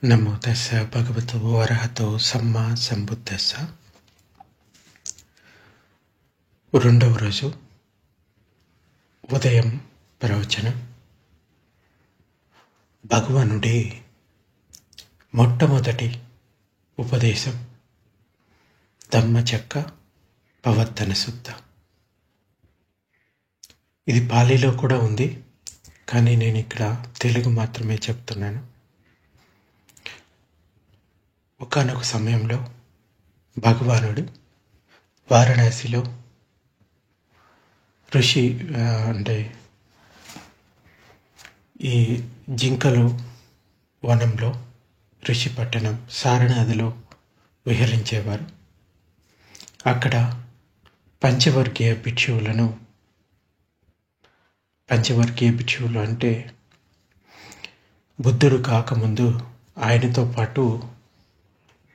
నమో తస్స భగవతో అర్హతో సమ్మా సంబుద్ధస్స. రెండవ రోజు ఉదయం ప్రవచనం. భగవానుడి మొట్టమొదటి ఉపదేశం ధమ్మచక్క ప్రవర్తన శుద్ధ. ఇది పాలీలో కూడా ఉంది, కానీ నేను ఇక్కడ తెలుగు మాత్రమే చెప్తున్నాను. ఒకానొక సమయంలో భగవానుడు వారణాసిలో ఋషి అంటే ఈ జింకలు వనంలో ఋషి పట్టణం సారనాథిలో విహరించేవారు. అక్కడ పంచవర్గీయ భిక్షువులు అంటే బుద్ధుడు కాకముందు ఆయనతో పాటు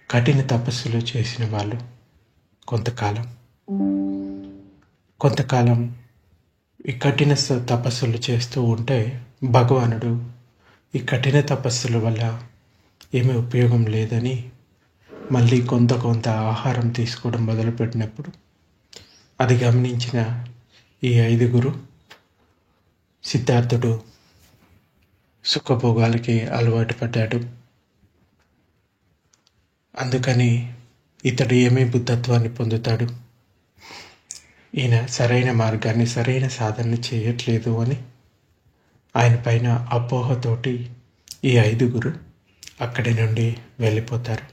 కఠిన తపస్సులు చేసిన వాళ్ళు కొంతకాలం ఈ కఠిన తపస్సులు చేస్తూ ఉంటే భగవానుడు ఈ కఠిన తపస్సుల వల్ల ఏమీ ఉపయోగం లేదని మళ్ళీ కొంత ఆహారం తీసుకోవడం మొదలుపెట్టినప్పుడు అది గమనించిన ఈ 5 సిద్ధార్థుడు సుఖభోగాలకి అలవాటు పడ్డాడు. అందుకని ఇతడు ఏమీ బుద్ధత్వాన్ని పొందుతాడు, ఈయన సరైన మార్గాన్ని సరైన సాధన చేయట్లేదు అని ఆయన పైన అపోహతోటి ఈ 5 అక్కడి నుండి వెళ్ళిపోతారు.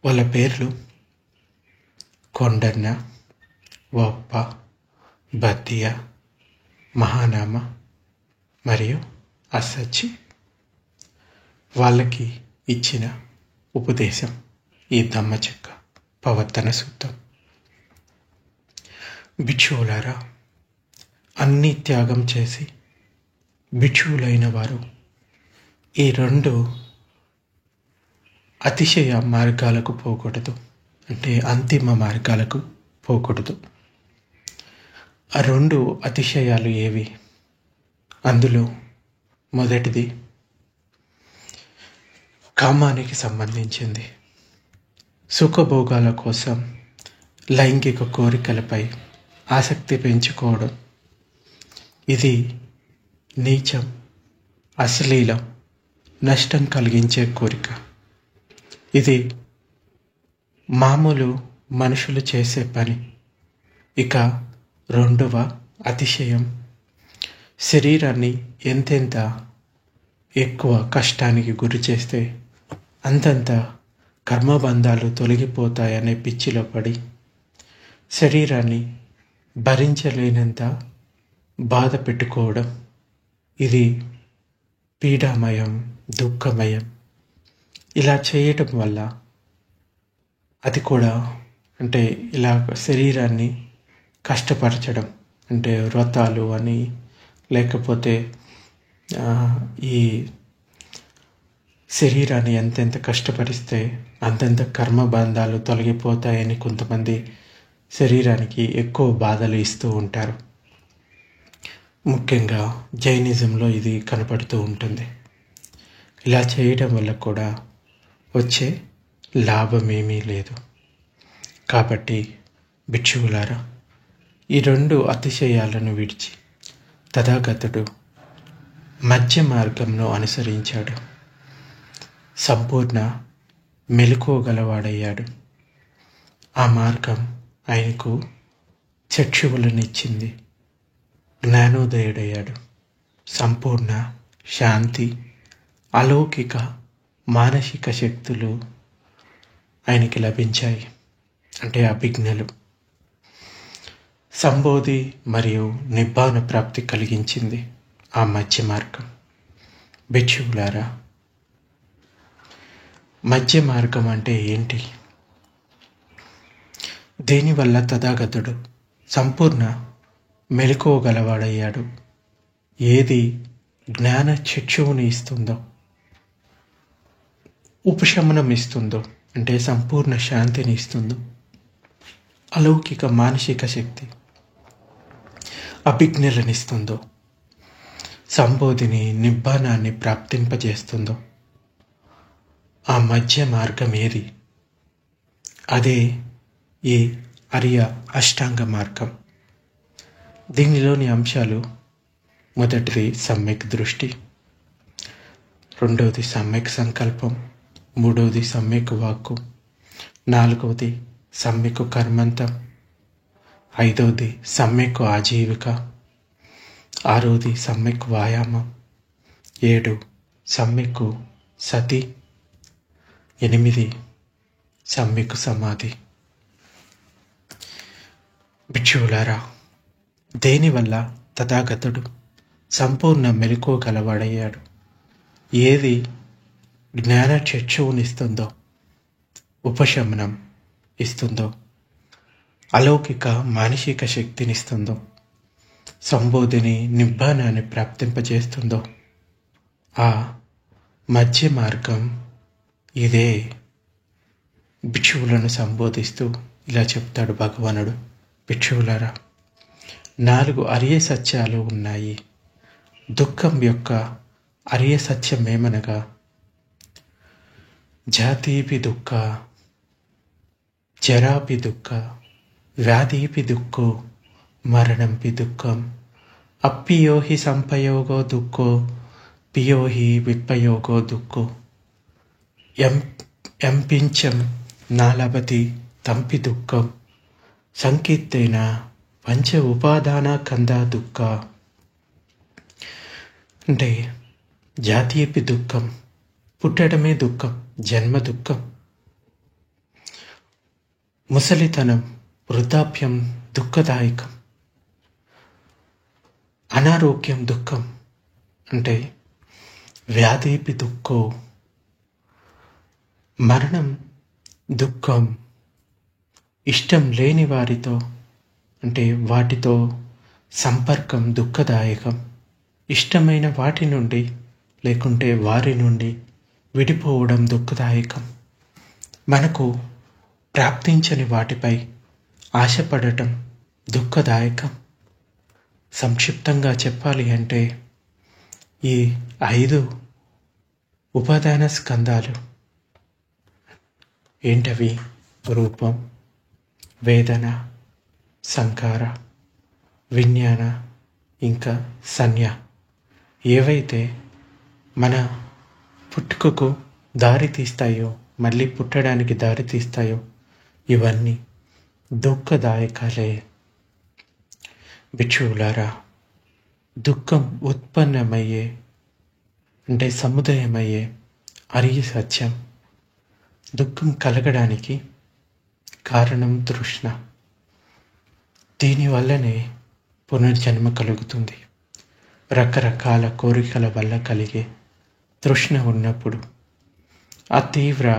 వాళ్ళ పేర్లు కొండన్న, వప్ప, బద్దియ, మహానామ మరియు అసచ్చి. వాళ్ళకి ఇచ్చిన ఉపదేశం ఈ ధమ్మచక్క ప్రవర్తన సూత్రం. భిక్షువులారా, అన్ని త్యాగం చేసి భిక్షువులైన వారు ఈ 2 అతిశయ మార్గాలకు పోకూడదు, అంటే అంతిమ మార్గాలకు పోకూడదు. ఆ 2 అతిశయాలు ఏవి? అందులో మొదటిది కామానికి సంబంధించింది. సుఖభోగాల కోసం లైంగిక కోరికలపై ఆసక్తి పెంచుకోవడం. ఇది నీచం, అశ్లీలం, నష్టం కలిగించే కోరిక. ఇది మామూలు మనుషులు చేసే పని. ఇక 2వ అతిశయం, శరీరాన్ని ఎంతెంత ఎక్కువ కష్టానికి గురి చేస్తే అంతంత కర్మబంధాలు తొలగిపోతాయనే పిచ్చిలో పడి శరీరాన్ని భరించలేనంత బాధ పెట్టుకోవడం. ఇది పీడామయం, దుఃఖమయం. ఇలా చేయటం వల్ల అది కూడా అంటే ఇలా శరీరాన్ని కష్టపరచడం, అంటే వ్రతాలు అని, లేకపోతే ఈ శరీరాన్ని ఎంతెంత కష్టపరిస్తే అంతంత కర్మబంధాలు తొలగిపోతాయని కొంతమంది శరీరానికి ఎక్కువ బాధలు ఇస్తూ ఉంటారు. ముఖ్యంగా జైనిజంలో ఇది కనపడుతూ ఉంటుంది. ఇలా చేయడం వల్ల కూడా వచ్చే లాభమేమీ లేదు. కాబట్టి భిక్షువులారా, ఈ 2 అతిశయాలను విడిచి తథాగతుడు మధ్య మార్గంను అనుసరించాడు. సంపూర్ణ మెలకువగలవాడయ్యాడు. ఆ మార్గం ఆయనకు చక్షువులనిచ్చింది. జ్ఞానోదయుడయ్యాడు. సంపూర్ణ శాంతి, అలౌకిక మానసిక శక్తులు ఆయనకి లభించాయి, అంటే అభిజ్ఞలు. సంబోధి మరియు నిబ్బాన ప్రాప్తి కలిగించింది ఆ మధ్య మార్గం. భిక్షువులారా, మధ్య మార్గం అంటే ఏంటి? దేనివల్ల తథాగతుడు సంపూర్ణ మెలకువగలవాడయ్యాడు? ఏది జ్ఞాన చక్షువుని ఇస్తుందో, ఉపశమనం ఇస్తుందో, అంటే సంపూర్ణ శాంతిని ఇస్తుందో, అలౌకిక మానసిక శక్తి అభిజ్ఞలనిస్తుందో, సంబోధిని నిబ్బానాన్ని ప్రాప్తింపజేస్తుందో, ఆ మధ్య మార్గం ఏది? అదే ఈ అరియ అష్టాంగ మార్గం. దీనిలోని అంశాలు: మొదటిది సమ్యక్ దృష్టి, రెండవది సమ్యక్ సంకల్పం, మూడవది సమ్యక్ వాక్కు, నాలుగవది సమ్యక్ కర్మంతం, ఐదవది సమ్యక్ ఆజీవిక, ఆరవది సమ్యక్ వ్యాయామం, 7 సమ్యక్ సతి, 8 సమ్యక్ సమాధి. భిక్షువులారా, దేనివల్ల తథాగతుడు సంపూర్ణ మెలకువ గలవాడయ్యాడు? ఏది జ్ఞాన చక్షువునిస్తుందో, ఉపశమనం ఇస్తుందో, అలౌకిక మానసిక శక్తినిస్తుందో, సంబోధిని నిబ్బానాన్ని ప్రాప్తింపజేస్తుందో, ఆ మధ్య మార్గం ఇదే. భిక్షువులను సంబోధిస్తూ ఇలా చెప్తాడు భగవానుడు: భిక్షువులారా, 4 అరియ సత్యాలు ఉన్నాయి. దుఃఖం యొక్క అరియ సత్యమేమనగా, జాతీపి దుఃఖ, జరాపి దుఃఖ, వ్యాధీపి దుఃఖో, మరణంపి దుఃఖం, అప్పియోహి సంపయోగో దుఃఖో, పియోహి విప్పయోగో దుఃఖో, ఎంపించం నాలభతి తంపి దుఃఖం, సంకీర్తేన పంచ ఉపాదాన కంద దుఃఖ. అంటే జాతీయపి దుఃఖం, పుట్టడమే దుఃఖం, జన్మ దుఃఖం. ముసలితనం, వృద్ధాప్యం దుఃఖదాయకం. అనారోగ్యం దుఃఖం. అంటే వ్యాధిపి దుఃఖో, మరణం దుఃఖం. ఇష్టం లేని వారితో, అంటే వాటితో సంపర్కం దుఃఖదాయకం. ఇష్టమైన వాటి నుండి లేకుంటే వారి నుండి విడిపోవడం దుఃఖదాయకం. మనకు ప్రాప్తించని వాటిపై ఆశపడటం దుఃఖదాయకం. సంక్షిప్తంగా చెప్పాలి అంటే ఈ 5 ఉపాదాన స్కందాలు ఏంటవి? రూపం, వేదన, సంకార, విజ్ఞాన, ఇంకా సంజ్ఞ. ఏవైతే మన పుట్టుకకు దారి తీస్తాయో, మళ్ళీ పుట్టడానికి దారి తీస్తాయో, ఇవన్నీ దుఃఖదాయకాలే. భిక్షువులారా, దుఃఖం ఉత్పన్నమయ్యే, అంటే సముదాయమయ్యే అరియ సత్యం. దుఃఖం కలగడానికి కారణం తృష్ణ. దీనివల్లనే పునర్జన్మ కలుగుతుంది. రకరకాల కోరికల వల్ల కలిగే తృష్ణ ఉన్నప్పుడు, ఆ తీవ్ర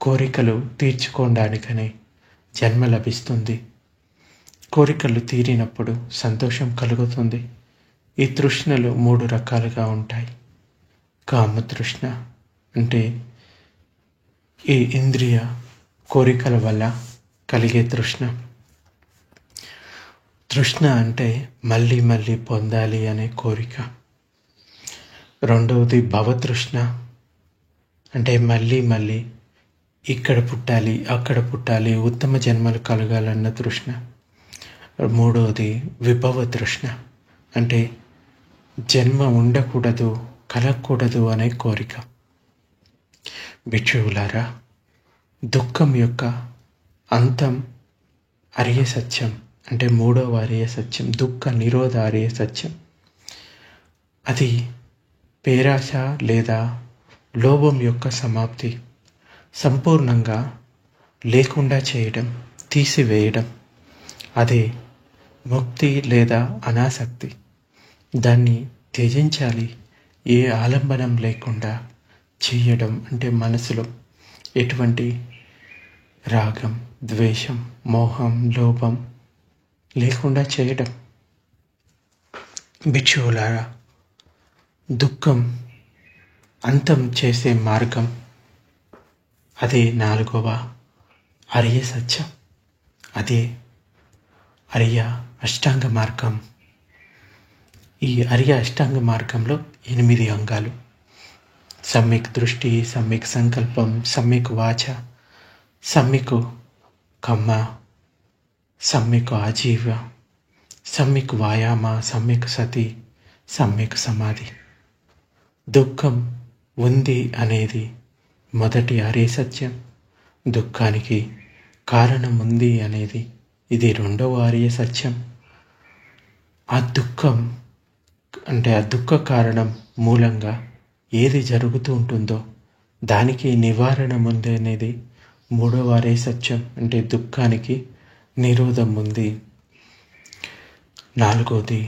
కోరికలు తీర్చుకోవడానికనే జన్మ లభిస్తుంది. కోరికలు తీరినప్పుడు సంతోషం కలుగుతుంది. ఈ తృష్ణలు 3 రకాలుగా ఉంటాయి. కామతృష్ణ, అంటే ఈ ఇంద్రియ కోరికల వల్ల కలిగే తృష్ణ. తృష్ణ అంటే మళ్ళీ మళ్ళీ పొందాలి అనే కోరిక. రెండవది భవతృష్ణ, అంటే మళ్ళీ మళ్ళీ ఇక్కడ పుట్టాలి, అక్కడ పుట్టాలి, ఉత్తమ జన్మలు కలగాలన్న తృష్ణ. మూడవది విభవ తృష్ణ, అంటే జన్మ ఉండకూడదు, కలగకూడదు అనే కోరిక. భిక్షువులారా, దుఃఖం యొక్క అంతం అరియ సత్యం, అంటే 3వ అరియ సత్యం, దుఃఖ నిరోధ అరియ సత్యం. అది పేరాశ లేదా లోభం యొక్క సమాప్తి, సంపూర్ణంగా లేకుండా చేయడం, తీసివేయడం. అదే ముక్తి లేదా అనాసక్తి. దాన్ని త్యజించాలి. ఏ ఆలంబనం లేకుండా చేయడం, అంటే మనసులో ఎటువంటి రాగం, ద్వేషం, మోహం, లోభం లేకుండా చేయడం. భిక్షువులారా, దుఃఖం అంతం చేసే మార్గం అదే 4వ అరియ సత్యం. అదే అరియ అష్టాంగ మార్గం. ఈ అరియ అష్టాంగ మార్గంలో 8 అంగాలు. సమ్యక్ దృష్టి, సమ్యక్ సంకల్పం, సమ్యక్ వాచ, సమ్యక్ కమ్మ, సమ్యక్ ఆజీవ, సమ్యక్ వాయామ, సమ్యక్ సతి, సమ్యక్ సమాధి. దుఃఖం ఉంది అనేది మొదటి ఆర్య సత్యం. దుఃఖానికి కారణం ఉంది అనేది ఇది రెండవ ఆర్య సత్యం. ఆ దుఃఖం అంటే ఆ దుఃఖ కారణం మూలంగా ఏది జరుగుతూ ఉంటుందో దానికి నివారణ ఉంది అనేది మూడవ ఆర్య సత్యం. అంటే దుఃఖానికి నిరోధం ఉంది. నాలుగవది,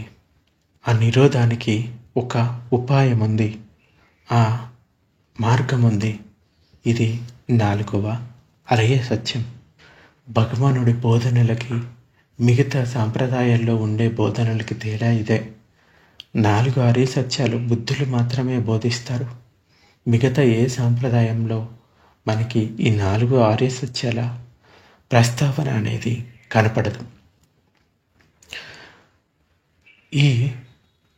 ఆ నిరోధానికి ఒక ఉపాయం ఉంది, ఆ మార్గం ఉంది. ఇది నాలుగవ ఆర్య సత్యం. భగవానుడి బోధనలకి మిగతా సాంప్రదాయాల్లో ఉండే బోధనలకి తేడా ఇదే. 4 ఆర్య సత్యాలు బుద్ధులు మాత్రమే బోధిస్తారు. మిగతా ఏ సాంప్రదాయంలో మనకి ఈ 4 ఆర్య సత్యాల ప్రస్తావన అనేది కనపడదు. ఈ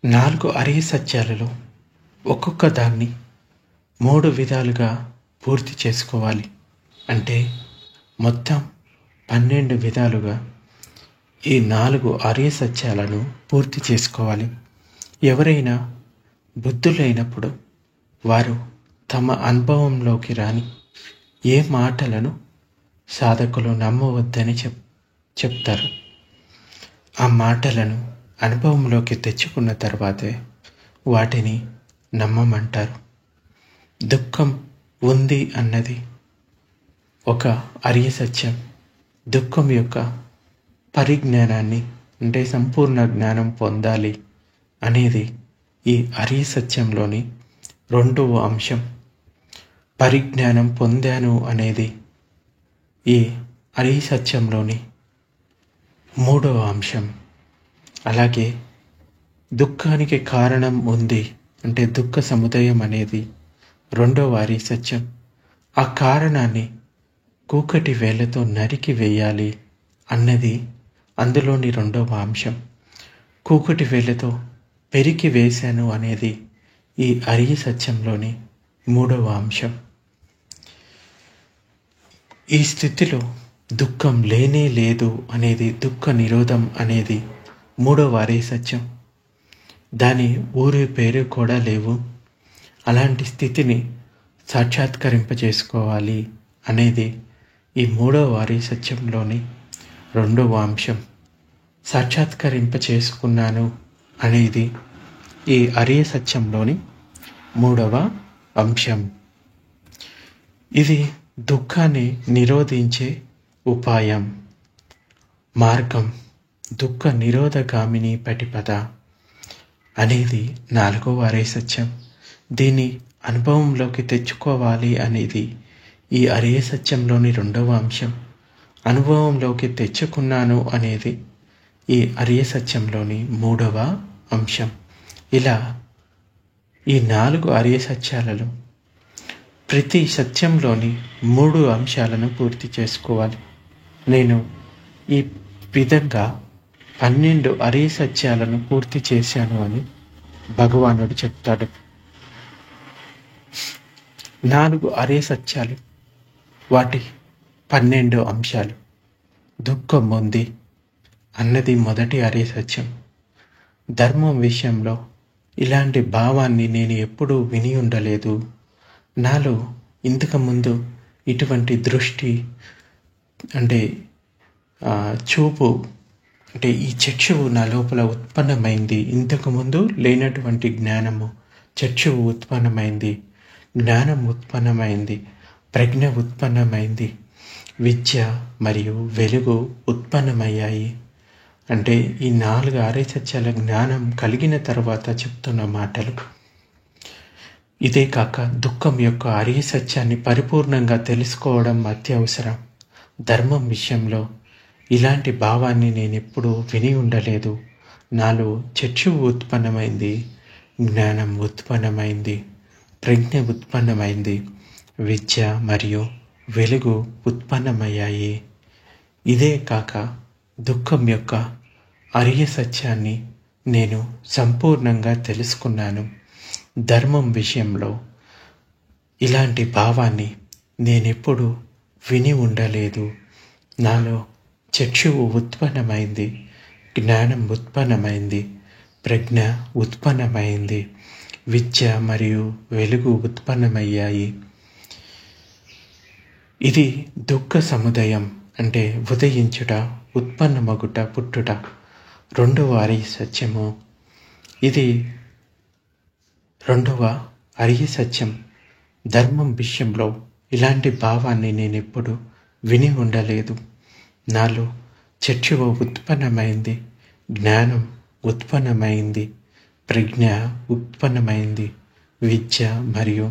4 ఆర్య సత్యాలలో ఒక్కొక్క దాన్ని 3 విధాలుగా పూర్తి చేసుకోవాలి. అంటే మొత్తం 12 విధాలుగా ఈ 4 ఆర్య సత్యాలను పూర్తి చేసుకోవాలి. ఎవరైనా బుద్ధులైనప్పుడు వారు తమ అనుభవంలోకి రాని ఏ మాటలను సాధకులు నమ్మవద్దని చెప్తారు. ఆ మాటలను అనుభవంలోకి తెచ్చుకున్న తర్వాతే వాటిని నమ్మమంటారు. దుఃఖం ఉంది అన్నది ఒక ఆర్య సత్యం. దుఃఖం యొక్క పరిజ్ఞానాన్ని అంటే సంపూర్ణ జ్ఞానం పొందాలి అనేది ఈ ఆర్య సత్యంలోని రెండవ అంశం. పరిజ్ఞానం పొందాను అనేది ఈ ఆర్య సత్యంలోని మూడవ అంశం. అలాగే దుఃఖానికి కారణం ఉంది అంటే దుఃఖ సముదయం అనేది రెండవ ఆర్య సత్యం. ఆ కారణాన్ని కూకటి వేళ్లతో నరికి వేయాలి అన్నది అందులోని రెండవ అంశం. కూకటి వేళ్లతో పెరికి వేశాను అనేది ఈ ఆర్య సత్యంలోని మూడవ అంశం. ఈ స్థితిలో దుఃఖం లేనే లేదు అనేది దుఃఖ నిరోధం అనేది మూడవ ఆర్య సత్యం. దాని ఊరి పేరు కూడా లేవు. అలాంటి స్థితిని సాక్షాత్కరింపజేసుకోవాలి అనేది ఈ మూడవ ఆర్య సత్యంలోని రెండవ అంశం. సాక్షాత్కరింపచేసుకున్నాను అనేది ఈ ఆర్య సత్యంలోని మూడవ అంశం. ఇది దుఃఖాన్ని నిరోధించే ఉపాయం, మార్గం, దుఃఖ నిరోధగామిని పటిపద అనేది 4వ ఆర్య సత్యం. దీన్ని అనుభవంలోకి తెచ్చుకోవాలి అనేది ఈ ఆర్య సత్యంలోని రెండవ అంశం. అనుభవంలోకి తెచ్చుకున్నాను అనేది ఈ ఆర్య సత్యంలోని మూడవ అంశం. ఇలా ఈ 4 ఆర్య సత్యాలలో ప్రతి సత్యంలోని 3 అంశాలను పూర్తి చేసుకోవాలి. నేను ఈ విధంగా 12 ఆర్య సత్యాలను పూర్తి చేశాను అని భగవానుడు చెప్తాడు. 4 ఆర్య సత్యాలు, వాటి 12 అంశాలు. దుఃఖం ఉంది అన్నది మొదటి ఆర్య సత్యం. ధర్మం విషయంలో ఇలాంటి భావాన్ని నేను ఎప్పుడూ విని ఉండలేదు. నాలో ఇంతకుముందు ఇటువంటి దృష్టి అంటే చూపు అంటే ఈ చక్షువు నా లోపల ఉత్పన్నమైంది. ఇంతకుముందు లేనటువంటి జ్ఞానము చక్షువు ఉత్పన్నమైంది, జ్ఞానం ఉత్పన్నమైంది, ప్రజ్ఞ ఉత్పన్నమైంది, విద్య మరియు వెలుగు ఉత్పన్నమయ్యాయి. అంటే ఈ 4 ఆర్య సత్యాల జ్ఞానం కలిగిన తర్వాత చెప్తున్న మాటలు. ఇదే కాక దుఃఖం యొక్క ఆర్య సత్యాన్ని పరిపూర్ణంగా తెలుసుకోవడం అత్యవసరం. ధర్మం విషయంలో ఇలాంటి భావాన్ని నేను ఎప్పుడూ విని ఉండలేదు. నాలో చక్షువు ఉత్పన్నమైంది, జ్ఞానం ఉత్పన్నమైంది, ప్రజ్ఞ ఉత్పన్నమైంది, విద్య మరియు వెలుగు ఉత్పన్నమయ్యాయి. ఇదే కాక దుఃఖం యొక్క ఆర్య సత్యాన్ని నేను సంపూర్ణంగా తెలుసుకున్నాను. ధర్మం విషయంలో ఇలాంటి భావాన్ని నేనెప్పుడు విని ఉండలేదు. నాలో చక్షువు ఉత్పన్నమైంది, జ్ఞానం ఉత్పన్నమైంది, ప్రజ్ఞ ఉత్పన్నమైంది, విద్య మరియు వెలుగు ఉత్పన్నమయ్యాయి. ఇది దుఃఖ సముదయం అంటే ఉదయించుట, ఉత్పన్నమగుట, పుట్టుట, రెండవ అరియ సత్యము. ఇది రెండవ అరియ సత్యం. ధర్మం విషయంలో ఇలాంటి భావాన్ని నేనెప్పుడు విని ఉండలేదు. నాలో చక్షువు ఉత్పన్నమైంది, జ్ఞానం ఉత్పన్నమైంది, ప్రజ్ఞ ఉత్పన్నమైంది, విద్య మరియు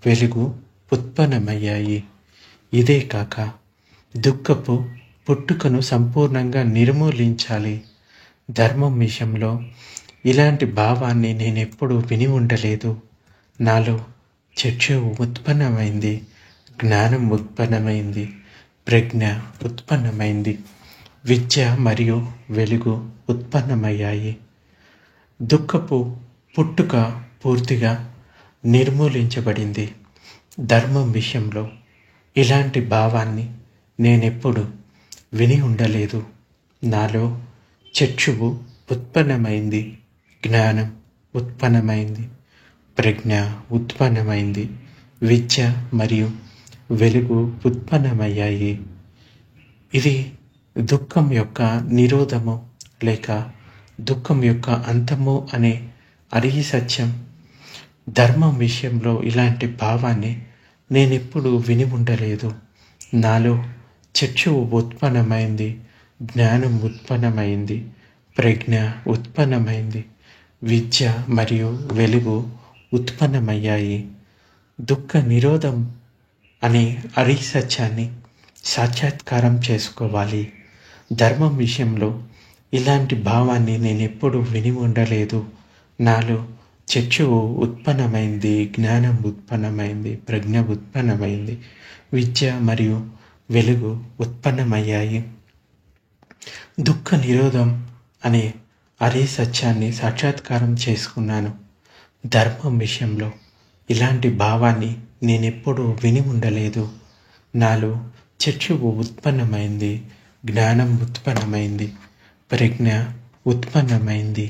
వెలుగు ఉత్పన్నమయ్యాయి. ఇదే కాక దుఃఖపు పుట్టుకను సంపూర్ణంగా నిర్మూలించాలి. ధర్మం విషయంలో ఇలాంటి భావాన్ని నేనెప్పుడు విని ఉండలేదు. నాలో చక్షువు ఉత్పన్నమైంది, జ్ఞానం ఉత్పన్నమైంది, ప్రజ్ఞ ఉత్పన్నమైంది, విద్య మరియు వెలుగు ఉత్పన్నమయ్యాయి. దుఃఖపు పుట్టుక పూర్తిగా నిర్మూలించబడింది. ధర్మం విషయంలో ఇలాంటి భావాన్ని నేనెప్పుడు విని ఉండలేదు. నాలో చక్షువు ఉత్పన్నమైంది, జ్ఞానం ఉత్పన్నమైంది, ప్రజ్ఞ ఉత్పన్నమైంది, విద్య మరియు వెలుగు ఉత్పన్నమయ్యాయి. ఇది దుఃఖం యొక్క నిరోధము లేక దుఃఖం యొక్క అంతము అనే అరియ సత్యం. ధర్మం విషయంలో ఇలాంటి భావాన్ని నేనెప్పుడు విని ఉండలేదు. నాలో చక్షువు ఉత్పన్నమైంది, జ్ఞానం ఉత్పన్నమైంది, ప్రజ్ఞ ఉత్పన్నమైంది, విద్య మరియు వెలుగు ఉత్పన్నమయ్యాయి. దుఃఖ నిరోధం అనే అరియ సత్యాన్ని సాక్షాత్కారం చేసుకోవాలి. ధర్మం విషయంలో ఇలాంటి భావాన్ని నేనెప్పుడు విని ఉండలేదు. నాలో చక్షువు ఉత్పన్నమైంది, జ్ఞానం ఉత్పన్నమైంది, ప్రజ్ఞ ఉత్పన్నమైంది, విద్య మరియు వెలుగు ఉత్పన్నమయ్యాయి. దుఃఖ నిరోధం అనే అరియ సత్యాన్ని సాక్షాత్కారం చేసుకున్నాను. ధర్మం విషయంలో ఇలాంటి భావాన్ని నేనెప్పుడు విని ఉండలేదు. నాలో చక్షువు ఉత్పన్నమైంది, జ్ఞానం ఉత్పన్నమైంది, ప్రజ్ఞ ఉత్పన్నమైంది,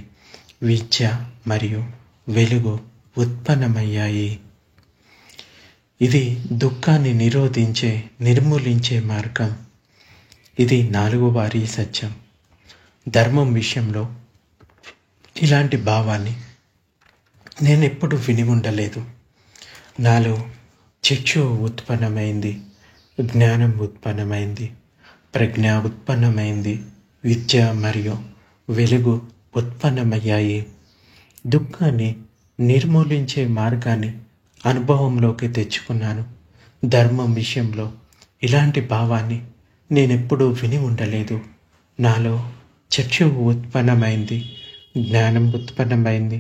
విద్య మరియు వెలుగు ఉత్పన్నమయ్యాయి. ఇది దుఃఖాన్ని నిర్మూలించే మార్గం. ఇది 4వ అరియ సత్యం. ధర్మం విషయంలో ఇలాంటి భావాన్ని నేనెప్పుడు విని ఉండలేదు. నాలో చక్షువు ఉత్పన్నమైంది, జ్ఞానం ఉత్పన్నమైంది, ప్రజ్ఞ ఉత్పన్నమైంది, విద్య మరియు వెలుగు ఉత్పన్నమయ్యాయి. దుఃఖాన్ని నిర్మూలించే మార్గాన్ని అనుభవంలోకి తెచ్చుకున్నాను. ధర్మం విషయంలో ఇలాంటి భావాన్ని నేనెప్పుడూ విని ఉండలేదు. నాలో చక్షువు ఉత్పన్నమైంది, జ్ఞానం ఉత్పన్నమైంది,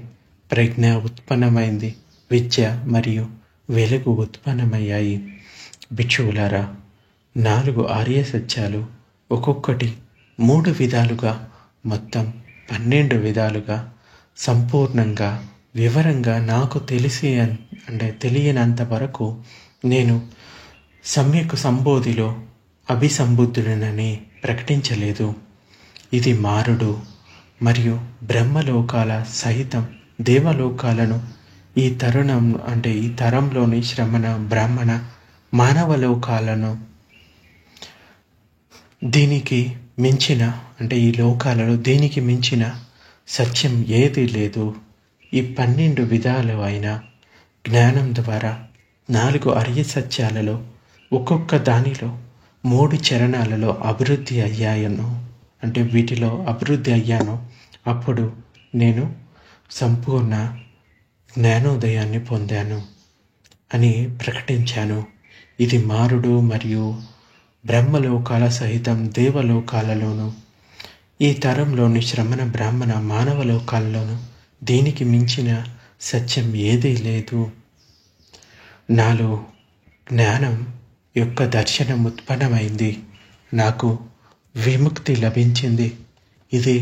ప్రజ్ఞ ఉత్పన్నమైంది, విద్య మరియు వెలుగు ఉత్పన్నమయ్యాయి. భిక్షువులారా, 4 ఆర్య సత్యాలు ఒక్కొక్కటి 3 విధాలుగా మొత్తం 12 విధాలుగా సంపూర్ణంగా వివరంగా నాకు తెలియనంత వరకు నేను సమ్యక్ సంబోధిలో అభిసంబుద్ధుడనని ప్రకటించలేదు. ఇది మారుడు మరియు బ్రహ్మలోకాల సహితం దేవలోకాలను ఈ తరంలోని శ్రమణ, బ్రాహ్మణ, మానవలోకాలను దీనికి మించిన ఈ లోకాలలో దీనికి మించిన సత్యం ఏది లేదు. ఈ 12 విధాలు అయిన జ్ఞానం ద్వారా 4 ఆర్య సత్యాలలో ఒక్కొక్క దానిలో 3 చరణాలలో వీటిలో అభివృద్ధి అయ్యాను. అప్పుడు నేను సంపూర్ణ జ్ఞానోదయాన్ని పొందాను అని ప్రకటించాను. ఇది మారుడు మరియు బ్రహ్మలోకాల సహితం దేవలోకాలలోను ఈ తరంలోని శ్రమణ, బ్రాహ్మణ, మానవ లోకాల్లోనూ దీనికి మించిన సత్యం ఏదీ లేదు. నాలో జ్ఞానం యొక్క దర్శనం ఉత్పన్నమైంది. నాకు విముక్తి లభించింది. ఇది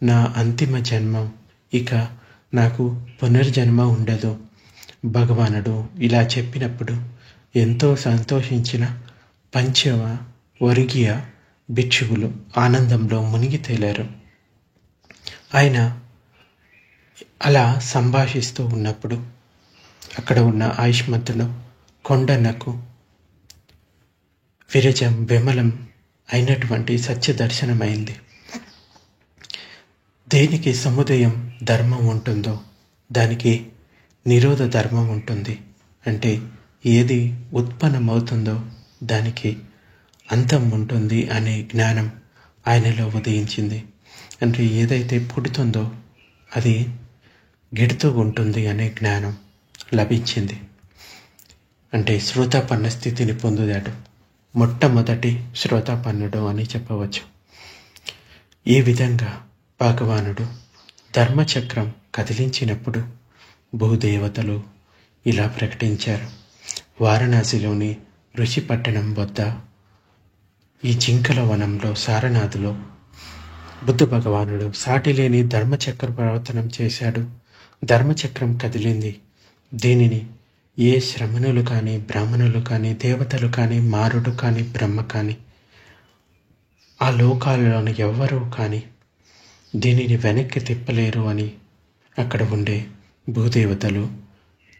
నా అంతిమ జన్మం. ఇక నాకు పునర్జన్మ ఉండదు. భగవానుడు ఇలా చెప్పినప్పుడు ఎంతో సంతోషించిన పంచవ వర్గీయ భిక్షువులు ఆనందంలో మునిగి తేలారు. ఆయన అలా సంభాషిస్తూ ఉన్నప్పుడు అక్కడ ఉన్న ఆయుష్మంతుడు కొండన్నకు విరజం విమలం అయినటువంటి సత్య దర్శనమైంది. దేనికి సముదయం ధర్మం ఉంటుందో దానికి నిరోధ ధర్మం ఉంటుంది. అంటే ఏది ఉత్పన్నమవుతుందో దానికి అంతం ఉంటుంది అనే జ్ఞానం ఆయనలో ఉదయించింది. అంటే ఏదైతే పుడుతుందో అది గిడుతూ ఉంటుంది అనే జ్ఞానం లభించింది. అంటే శ్రోతాపన్న స్థితిని పొందుదాడు. మొట్టమొదటి శ్రోతాపన్నుడు అని చెప్పవచ్చు. ఈ విధంగా భగవానుడు ధర్మచక్రం కదిలించినప్పుడు భూదేవతలు ఇలా ప్రకటించారు. వారణాసిలోని ఋషిపట్టణం వద్ద ఈ జింకల వనంలో సారనాథులో బుద్ధ భగవానుడు సాటిలేని ధర్మచక్ర ప్రవర్తనం చేశాడు. ధర్మచక్రం కదిలింది. దీనిని ఏ శ్రమణులు కానీ, బ్రాహ్మణులు కానీ, దేవతలు కానీ, మారుడు కానీ, బ్రహ్మ కానీ, ఆ లోకాలలోని ఎవ్వరూ కానీ దీనిని వెనక్కి తిప్పలేరు అని అక్కడ ఉండే భూదేవతలు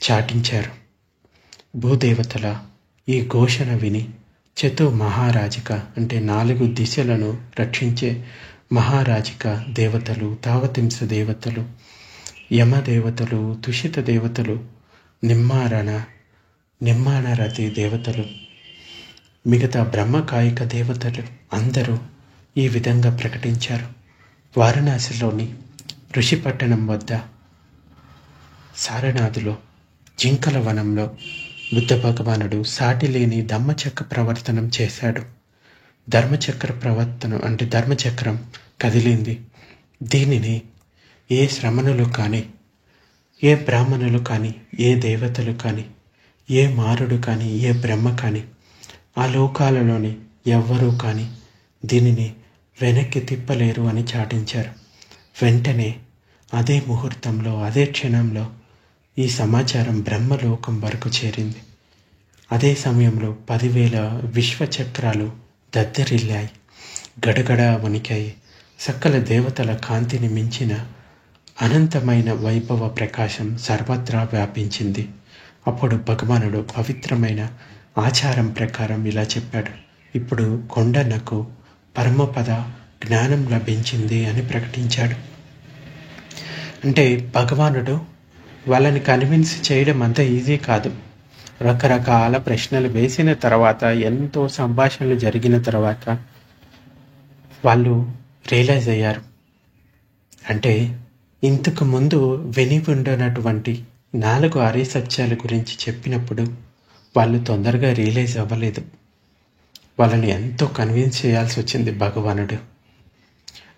చాటించారు. భూదేవతల ఈ ఘోషణ విని చతు మహారాజిక అంటే 4 దిశలను రక్షించే మహారాజిక దేవతలు, తావతింస దేవతలు, యమదేవతలు, తుషిత దేవతలు, నిమ్మానరతి దేవతలు, మిగతా బ్రహ్మకాయిక దేవతలు అందరూ ఈ విధంగా ప్రకటించారు. వారణాసిలోని ఋషిపట్టణం వద్ద సారనాథులో జింకల వనంలో బుద్ధ భగవానుడు సాటిలేని ధర్మచక్ర ప్రవర్తనం చేశాడు. ధర్మచక్ర ప్రవర్తనం అంటే ధర్మచక్రం కదిలింది. దీనిని ఏ శ్రమణులు కానీ, ఏ బ్రాహ్మణులు కానీ, ఏ దేవతలు కానీ, ఏ మారుడు కానీ, ఏ బ్రహ్మ కానీ, ఆ లోకాలలోని ఎవ్వరూ కానీ దీనిని వెనక్కి తిప్పలేరు అని చాటించారు. వెంటనే అదే ముహూర్తంలో, అదే క్షణంలో ఈ సమాచారం బ్రహ్మలోకం వరకు చేరింది. అదే సమయంలో 10,000 విశ్వచక్రాలు దద్దరిల్లాయి, గడగడ వణికాయి. సకల దేవతల కాంతిని మించిన అనంతమైన వైభవ ప్రకాశం సర్వత్రా వ్యాపించింది. అప్పుడు భగవానుడు పవిత్రమైన ఆచారం ప్రకారం ఇలా చెప్పాడు. ఇప్పుడు కొండన్నకు పరమపద జ్ఞానం లభించింది అని ప్రకటించాడు. అంటే భగవానుడు వాళ్ళని కన్విన్స్ చేయడం అంత ఈజీ కాదు. రకరకాల ప్రశ్నలు వేసిన తర్వాత, ఎంతో సంభాషణలు జరిగిన తర్వాత వాళ్ళు రియలైజ్ అయ్యారు. అంటే ఇంతకు ముందు విని ఉండనటువంటి 4 ఆర్య సత్యాల గురించి చెప్పినప్పుడు వాళ్ళు తొందరగా రియలైజ్ అవ్వలేదు. వాళ్ళని ఎంతో కన్విన్స్ చేయాల్సి వచ్చింది భగవానుడు.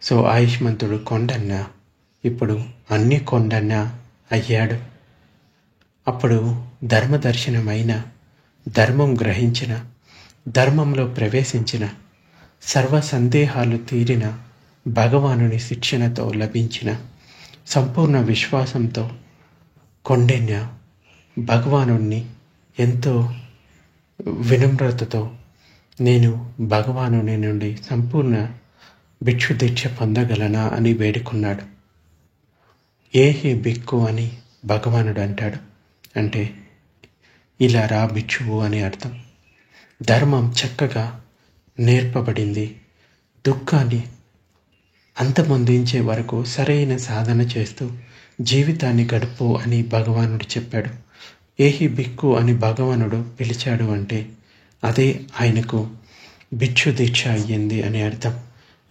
సో ఆయుష్మంతుడు కొండన్న ఇప్పుడు అన్ని కొండన్న అయ్యాడు. అప్పుడు ధర్మదర్శనమైన, ధర్మం గ్రహించిన, ధర్మంలో ప్రవేశించిన, సర్వ సందేహాలు తీరిన, భగవానుని శిక్షణతో లభించిన సంపూర్ణ విశ్వాసంతో కొండెన్న భగవానుణ్ణి ఎంతో వినమ్రతతో నేను భగవానుని నుండి సంపూర్ణ భిక్షు దీక్ష పొందగలనా అని వేడుకున్నాడు. ఏహి బిక్కు అని భగవానుడు అంటాడు. అంటే ఇలా రా భిక్షువు అని అర్థం. ధర్మం చక్కగా నేర్పబడింది. దుఃఖాన్ని అంతమొందించే వరకు సరైన సాధన చేస్తూ జీవితాన్ని గడుపు అని భగవానుడు చెప్పాడు. ఏహి బిక్కు అని భగవానుడు పిలిచాడు అంటే అదే ఆయనకు భిక్షు దీక్ష అయ్యింది అని అర్థం.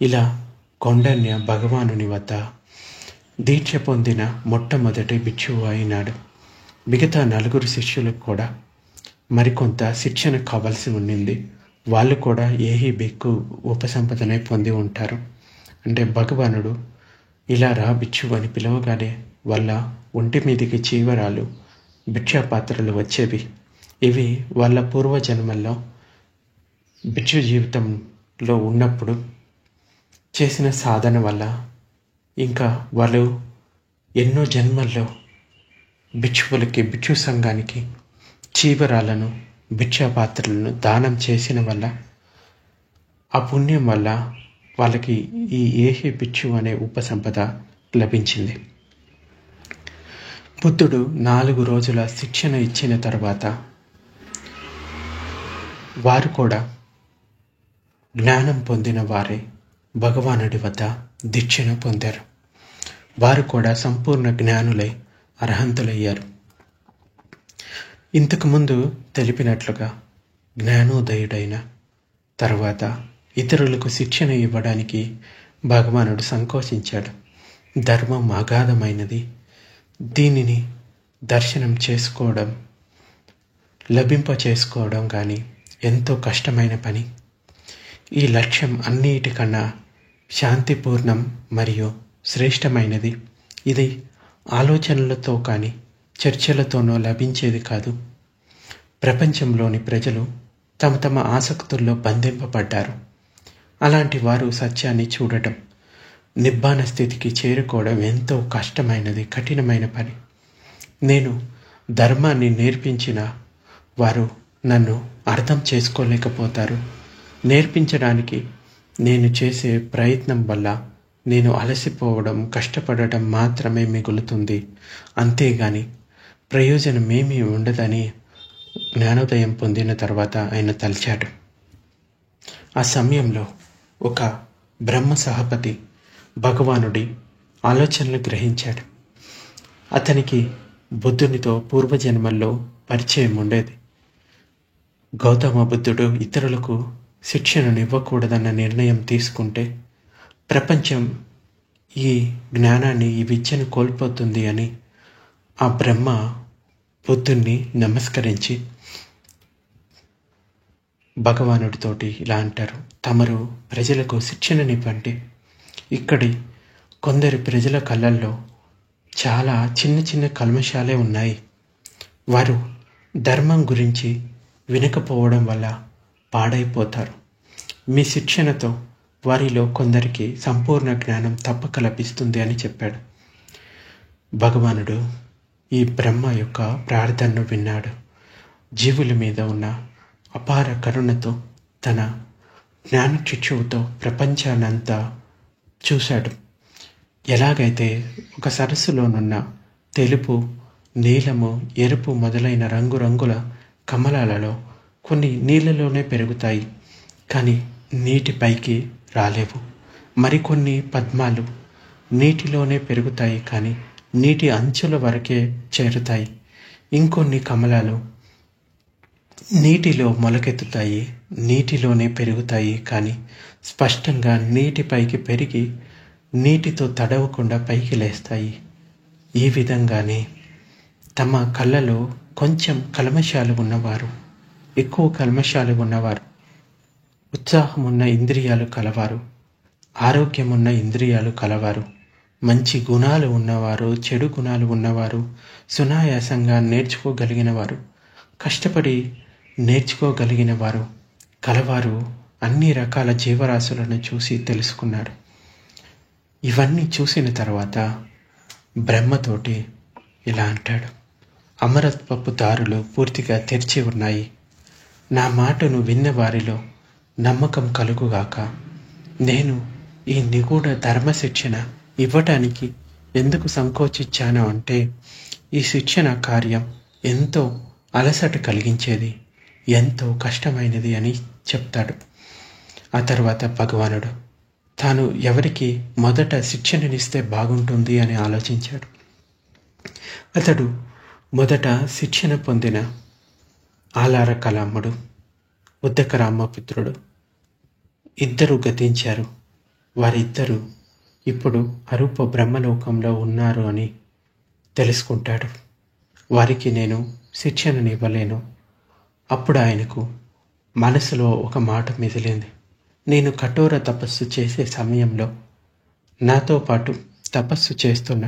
ఇలా కొండన్య భగవానుని వద్ద దీక్ష పొందిన మొట్టమొదటి భిక్షువు అయినాడు. మిగతా 4 శిష్యులకు కూడా మరికొంత శిక్షణ కావాల్సి ఉండింది. వాళ్ళు కూడా ఏహి బిక్కు ఉపసంపదనే పొంది ఉంటారు. అంటే భగవానుడు ఇలా రా భిక్షువు అని పిలవగానే వాళ్ళ ఒంటి మీదికి చీవరాలు, భిక్షాపాత్రలు వచ్చేవి. ఇవి వాళ్ళ పూర్వజన్మల్లో భిక్షు జీవితంలో ఉన్నప్పుడు చేసిన సాధన వల్ల, ఇంకా వాళ్ళు ఎన్నో జన్మల్లో భిక్షువులకి, భిక్షు సంఘానికి చీవరాలను, భిక్షాపాత్రలను దానం చేసిన వల్ల, ఆ పుణ్యం వల్ల వాళ్ళకి ఈ ఏహే భిక్షు అనే ఉపసంపద లభించింది. బుద్ధుడు 4 రోజుల శిక్షణ ఇచ్చిన తర్వాత వారు కూడా జ్ఞానం పొందిన వారే భగవానుడి వద్ద దీక్షను పొందారు. వారు కూడా సంపూర్ణ జ్ఞానులై అర్హంతులయ్యారు. ఇంతకుముందు తెలిపినట్లుగా జ్ఞానోదయుడైన తర్వాత ఇతరులకు శిక్షణ ఇవ్వడానికి భగవానుడు సంకోచించాడు. ధర్మం అగాధమైనది. దీనిని దర్శనం చేసుకోవడం, లభింప చేసుకోవడం కానీ ఎంతో కష్టమైన పని. ఈ లక్ష్యం అన్నిటికన్నా శాంతిపూర్ణం మరియు శ్రేష్టమైనది. ఇది ఆలోచనలతో కానీ చర్చలతోనో లభించేది కాదు. ప్రపంచంలోని ప్రజలు తమ తమ ఆసక్తుల్లో బంధింపబడ్డారు. అలాంటి వారు సత్యాన్ని చూడటం, నిబ్బాన స్థితికి చేరుకోవడం ఎంతో కష్టమైనది, కఠినమైన పని. నేను ధర్మాన్ని నేర్పించిన వారు నన్ను అర్థం చేసుకోలేకపోతారు. నేర్పించడానికి నేను చేసే ప్రయత్నం వల్ల నేను అలసిపోవడం, కష్టపడటం మాత్రమే మిగులుతుంది. అంతేగాని ప్రయోజనమేమీ ఉండదని జ్ఞానోదయం పొందిన తర్వాత ఆయన తలిచాడు. ఆ సమయంలో ఒక బ్రహ్మ సహపతి భగవానుడి ఆలోచనలు గ్రహించాడు. అతనికి బుద్ధునితో పూర్వజన్మల్లో పరిచయం ఉండేది. గౌతమ బుద్ధుడు ఇతరులకు శిక్షణను ఇవ్వకూడదన్న నిర్ణయం తీసుకుంటే ప్రపంచం ఈ జ్ఞానాన్ని, ఈ విద్యను కోల్పోతుంది అని ఆ బ్రహ్మ బుద్ధుణ్ణి నమస్కరించి భగవానుడితోటి ఇలా అంటారు: తమరు ప్రజలకు శిక్షణనివ్వండి. ఇక్కడి కొందరి ప్రజల కళ్ళల్లో చాలా చిన్న చిన్న కల్మషాలే ఉన్నాయి. వారు ధర్మం గురించి వినకపోవడం వల్ల పాడైపోతారు. మీ శిక్షణతో వారిలో కొందరికి సంపూర్ణ జ్ఞానం తప్పక లభిస్తుంది అని చెప్పాడు. భగవానుడు ఈ బ్రహ్మ యొక్క ప్రార్థనను విన్నాడు. జీవుల మీద ఉన్న అపార కరుణతో తన జ్ఞానచిక్షువుతో ప్రపంచాన్నంతా చూశాడు. ఎలాగైతే ఒక సరస్సులోనున్న తెలుపు, నీలము, ఎరుపు మొదలైన రంగురంగుల కమలాలలో కొన్ని నీళ్ళలోనే పెరుగుతాయి, కానీ నీటిపైకి రాలేవు. మరికొన్ని పద్మాలు నీటిలోనే పెరుగుతాయి, కానీ నీటి అంచుల వరకే చేరుతాయి. ఇంకొన్ని కమలాలు నీటిలో మొలకెత్తుతాయి, నీటిలోనే పెరుగుతాయి, కానీ స్పష్టంగా నీటిపైకి పెరిగి నీటితో తడవకుండా పైకి లేస్తాయి. ఈ విధంగానే తమ కళ్ళలో కొంచెం కల్మషాలు ఉన్నవారు, ఎక్కువ కల్మషాలు ఉన్నవారు, ఉత్సాహమున్న ఇంద్రియాలు కలవారు, ఆరోగ్యమున్న ఇంద్రియాలు కలవారు, మంచి గుణాలు ఉన్నవారు, చెడు గుణాలు ఉన్నవారు, సునాయాసంగా నేర్చుకోగలిగిన వారు, కష్టపడి నేర్చుకోగలిగిన వారు కలవారు అన్ని రకాల జీవరాశులను చూసి తెలుసుకున్నాడు. ఇవన్నీ చూసిన తర్వాత బ్రహ్మతోటి ఇలా అంటాడు: అమరత్వపు దారులు పూర్తిగా తెరిచి ఉన్నాయి. నా మాటను విన్న వారిలో నమ్మకం కలుగుగాక. నేను ఈ నిగూఢ ధర్మ శిక్షణ ఇవ్వటానికి ఎందుకు సంకోచించాను అంటే, ఈ శిక్షణ కార్యం ఎంతో అలసట కలిగించేది, ఎంతో కష్టమైనది అని చెప్తాడు. ఆ తర్వాత భగవానుడు తాను ఎవరికి మొదట శిక్షణనిస్తే బాగుంటుంది అని ఆలోచించాడు. అతడు మొదట శిక్షణ పొందిన ఆలార కలాముడు, ఉద్దక రామపుత్రుడు ఇద్దరు గతించారు. వారిద్దరూ ఇప్పుడు అరూప బ్రహ్మలోకంలో ఉన్నారు అని తెలుసుకుంటాడు. వారికి నేను శిక్షణనివ్వలేను. అప్పుడు ఆయనకు మనసులో ఒక మాట మెదిలింది: నేను కఠోర తపస్సు చేసే సమయంలో నాతో పాటు తపస్సు చేస్తున్న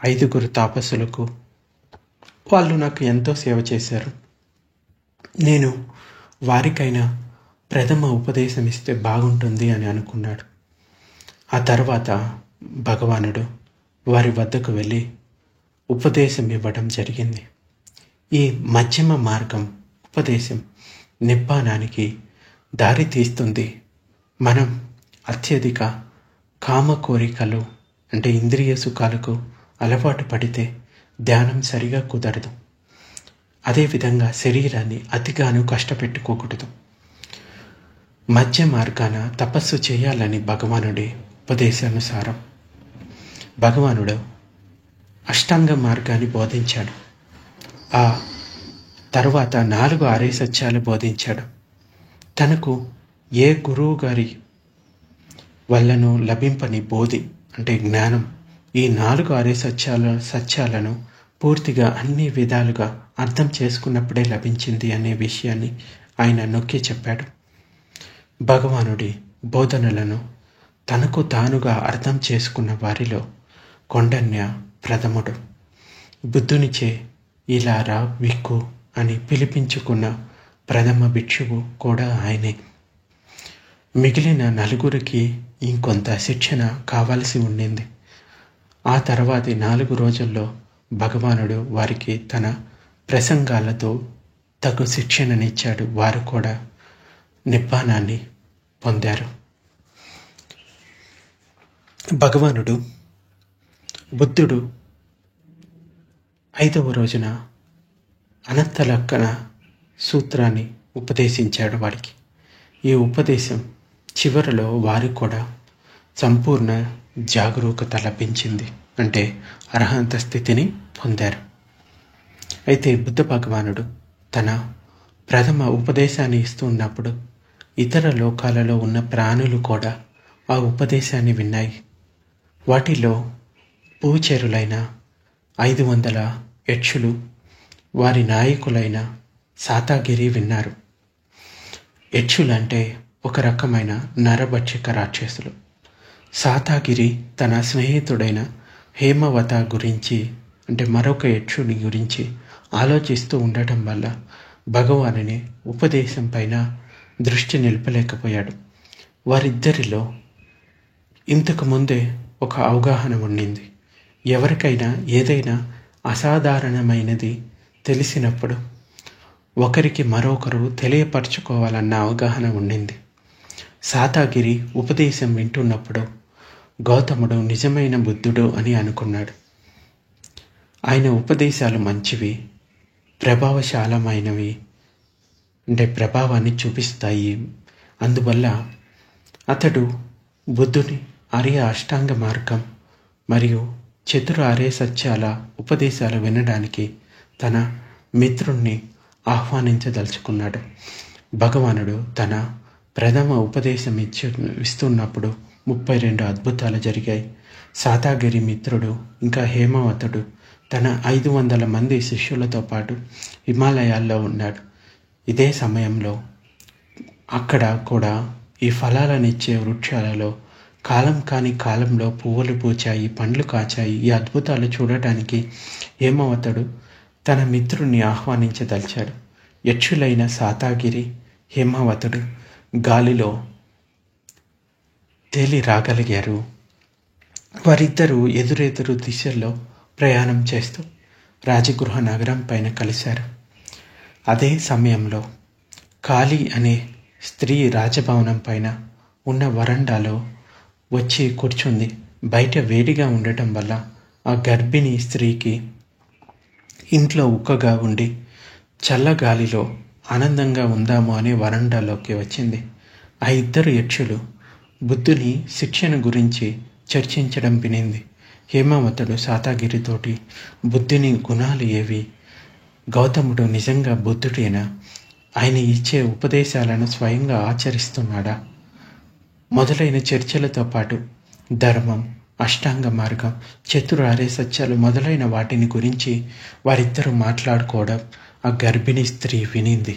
5 తాపసులకు వాళ్ళు నాకు ఎంతో సేవ చేశారు. నేను వారికైనా ప్రథమ ఉపదేశం ఇస్తే బాగుంటుంది అని అనుకున్నాడు. ఆ తర్వాత భగవానుడు వారి వద్దకు వెళ్ళి ఉపదేశం ఇవ్వడం జరిగింది. ఈ మధ్యమ మార్గం ఉపదేశం నిబ్బానానికి దారి తీస్తుంది. మనం అత్యధిక కామ కోరికలు అంటే ఇంద్రియ సుఖాలకు అలవాటు పడితే ధ్యానం సరిగా కుదరదు. అదేవిధంగా శరీరాన్ని అతిగాను కష్టపెట్టుకోకూడదు. మధ్య మార్గాన తపస్సు చేయాలని భగవానుడి ఉపదేశానుసారం భగవానుడు అష్టాంగ మార్గాన్ని బోధించాడు. ఆ తర్వాత 4 ఆర్య సత్యాలు బోధించాడు. తనకు ఏ గురువు గారి వల్లను లభింపని బోధి అంటే జ్ఞానం ఈ 4 ఆర్య సత్యాలను పూర్తిగా అన్ని విధాలుగా అర్థం చేసుకున్నప్పుడే లభించింది అనే విషయాన్ని ఆయన నొక్కి చెప్పాడు. భగవానుడి బోధనలను తనకు తానుగా అర్థం చేసుకున్న వారిలో కొండన్య ప్రథముడు. బుద్ధునిచే ఇలా రా విక్కు అని పిలిపించుకున్న ప్రథమ భిక్షువు కూడా ఆయనే. మిగిలిన 4 ఇంకొంత శిక్షణ కావాల్సి ఉండింది. ఆ తర్వాతి 4 రోజుల్లో భగవానుడు వారికి తన ప్రసంగాలతో తగు శిక్షణనిచ్చాడు. వారు కూడా నిబ్బానాన్ని పొందారు. బుద్ధుడు 5వ రోజున అనంతలక్కన సూత్రాన్ని ఉపదేశించాడు వారికి. ఈ ఉపదేశం చివరిలో వారికి కూడా సంపూర్ణ జాగరూకత లభించింది, అంటే అర్హంత స్థితిని పొందారు. అయితే బుద్ధ భగవానుడు తన ప్రథమ ఉపదేశాన్ని ఇస్తున్నప్పుడు ఇతర లోకాలలో ఉన్న ప్రాణులు కూడా ఆ ఉపదేశాన్ని విన్నాయి. వాటిలో పూచేరులైన 500 యక్షులు వారి నాయకులైన సాతాగిరి విన్నారు. యక్షులంటే ఒక రకమైన నరభక్షక రాక్షసులు. సాతాగిరి తన స్నేహితుడైన హేమవత గురించి అంటే మరొక యక్షుని గురించి ఆలోచిస్తూ ఉండటం వల్ల భగవానుని ఉపదేశం పైన దృష్టి నిలపలేకపోయాడు. వారిద్దరిలో ఇంతకు ముందే ఒక అవగాహన ఉండింది. ఎవరికైనా ఏదైనా అసాధారణమైనది తెలిసినప్పుడు ఒకరికి మరొకరు తెలియపరచుకోవాలన్న అవగాహన ఉండింది. సాతాగిరి ఉపదేశం వింటున్నప్పుడు గౌతముడు నిజమైన బుద్ధుడు అని అనుకున్నాడు. ఆయన ఉపదేశాలు మంచివి, ప్రభావశాలమైనవి, అంటే ప్రభావాన్ని చూపిస్తాయి. అందువల్ల అతడు బుద్ధుని ఆర్య అష్టాంగ మార్గం మరియు చతుర ఆర్య సత్యాల ఉపదేశాలు వినడానికి తన మిత్రుణ్ణి ఆహ్వానించదలుచుకున్నాడు. భగవానుడు తన ప్రథమ ఉపదేశం ఇస్తున్నప్పుడు 32 అద్భుతాలు జరిగాయి. సాతాగిరి మిత్రుడు ఇంకా హేమవతుడు తన 500 మంది శిష్యులతో పాటు హిమాలయాల్లో ఉన్నాడు. ఇదే సమయంలో అక్కడ కూడా ఈ ఫలాలనిచ్చే వృక్షాలలో కాలం కాని కాలంలో పువ్వులు పూచాయి, పండ్లు కాచాయి. ఈ అద్భుతాలు చూడటానికి హేమవతుడు తన మిత్రుణ్ణి ఆహ్వానించదలిచాడు. యక్షులైన సాతాగిరి, హేమవతుడు గాలిలో తేలి రాగలిగారు. వారిద్దరూ ఎదురెదురు దిశల్లో ప్రయాణం చేస్తూ రాజగృహ నగరం పైన కలిశారు. అదే సమయంలో కాళీ అనే స్త్రీ రాజభవనం పైన ఉన్న వరండాలో వచ్చి కూర్చుంది. బయట వేడిగా ఉండటం వల్ల ఆ గర్భిణీ స్త్రీకి ఇంట్లో ఉక్కగా ఉండి చల్లగాలిలో ఆనందంగా ఉందాము అనే వరండాలోకి వచ్చింది. ఆ 2 యక్షులు బుద్ధుని శిక్షణ గురించి చర్చించడం వినింది. హేమవతుడు సాతాగిరితోటి బుద్ధుని గుణాలు ఏవి, గౌతముడు నిజంగా బుద్ధుడేనా, ఆయన ఇచ్చే ఉపదేశాలను స్వయంగా ఆచరిస్తున్నాడా మొదలైన చర్చలతో పాటు ధర్మం, అష్టాంగ మార్గం, చతుర ఆర్య సత్యాలు మొదలైన వాటిని గురించి వారిద్దరూ మాట్లాడుకోవడం ఆ గర్భిణీ స్త్రీ వినింది.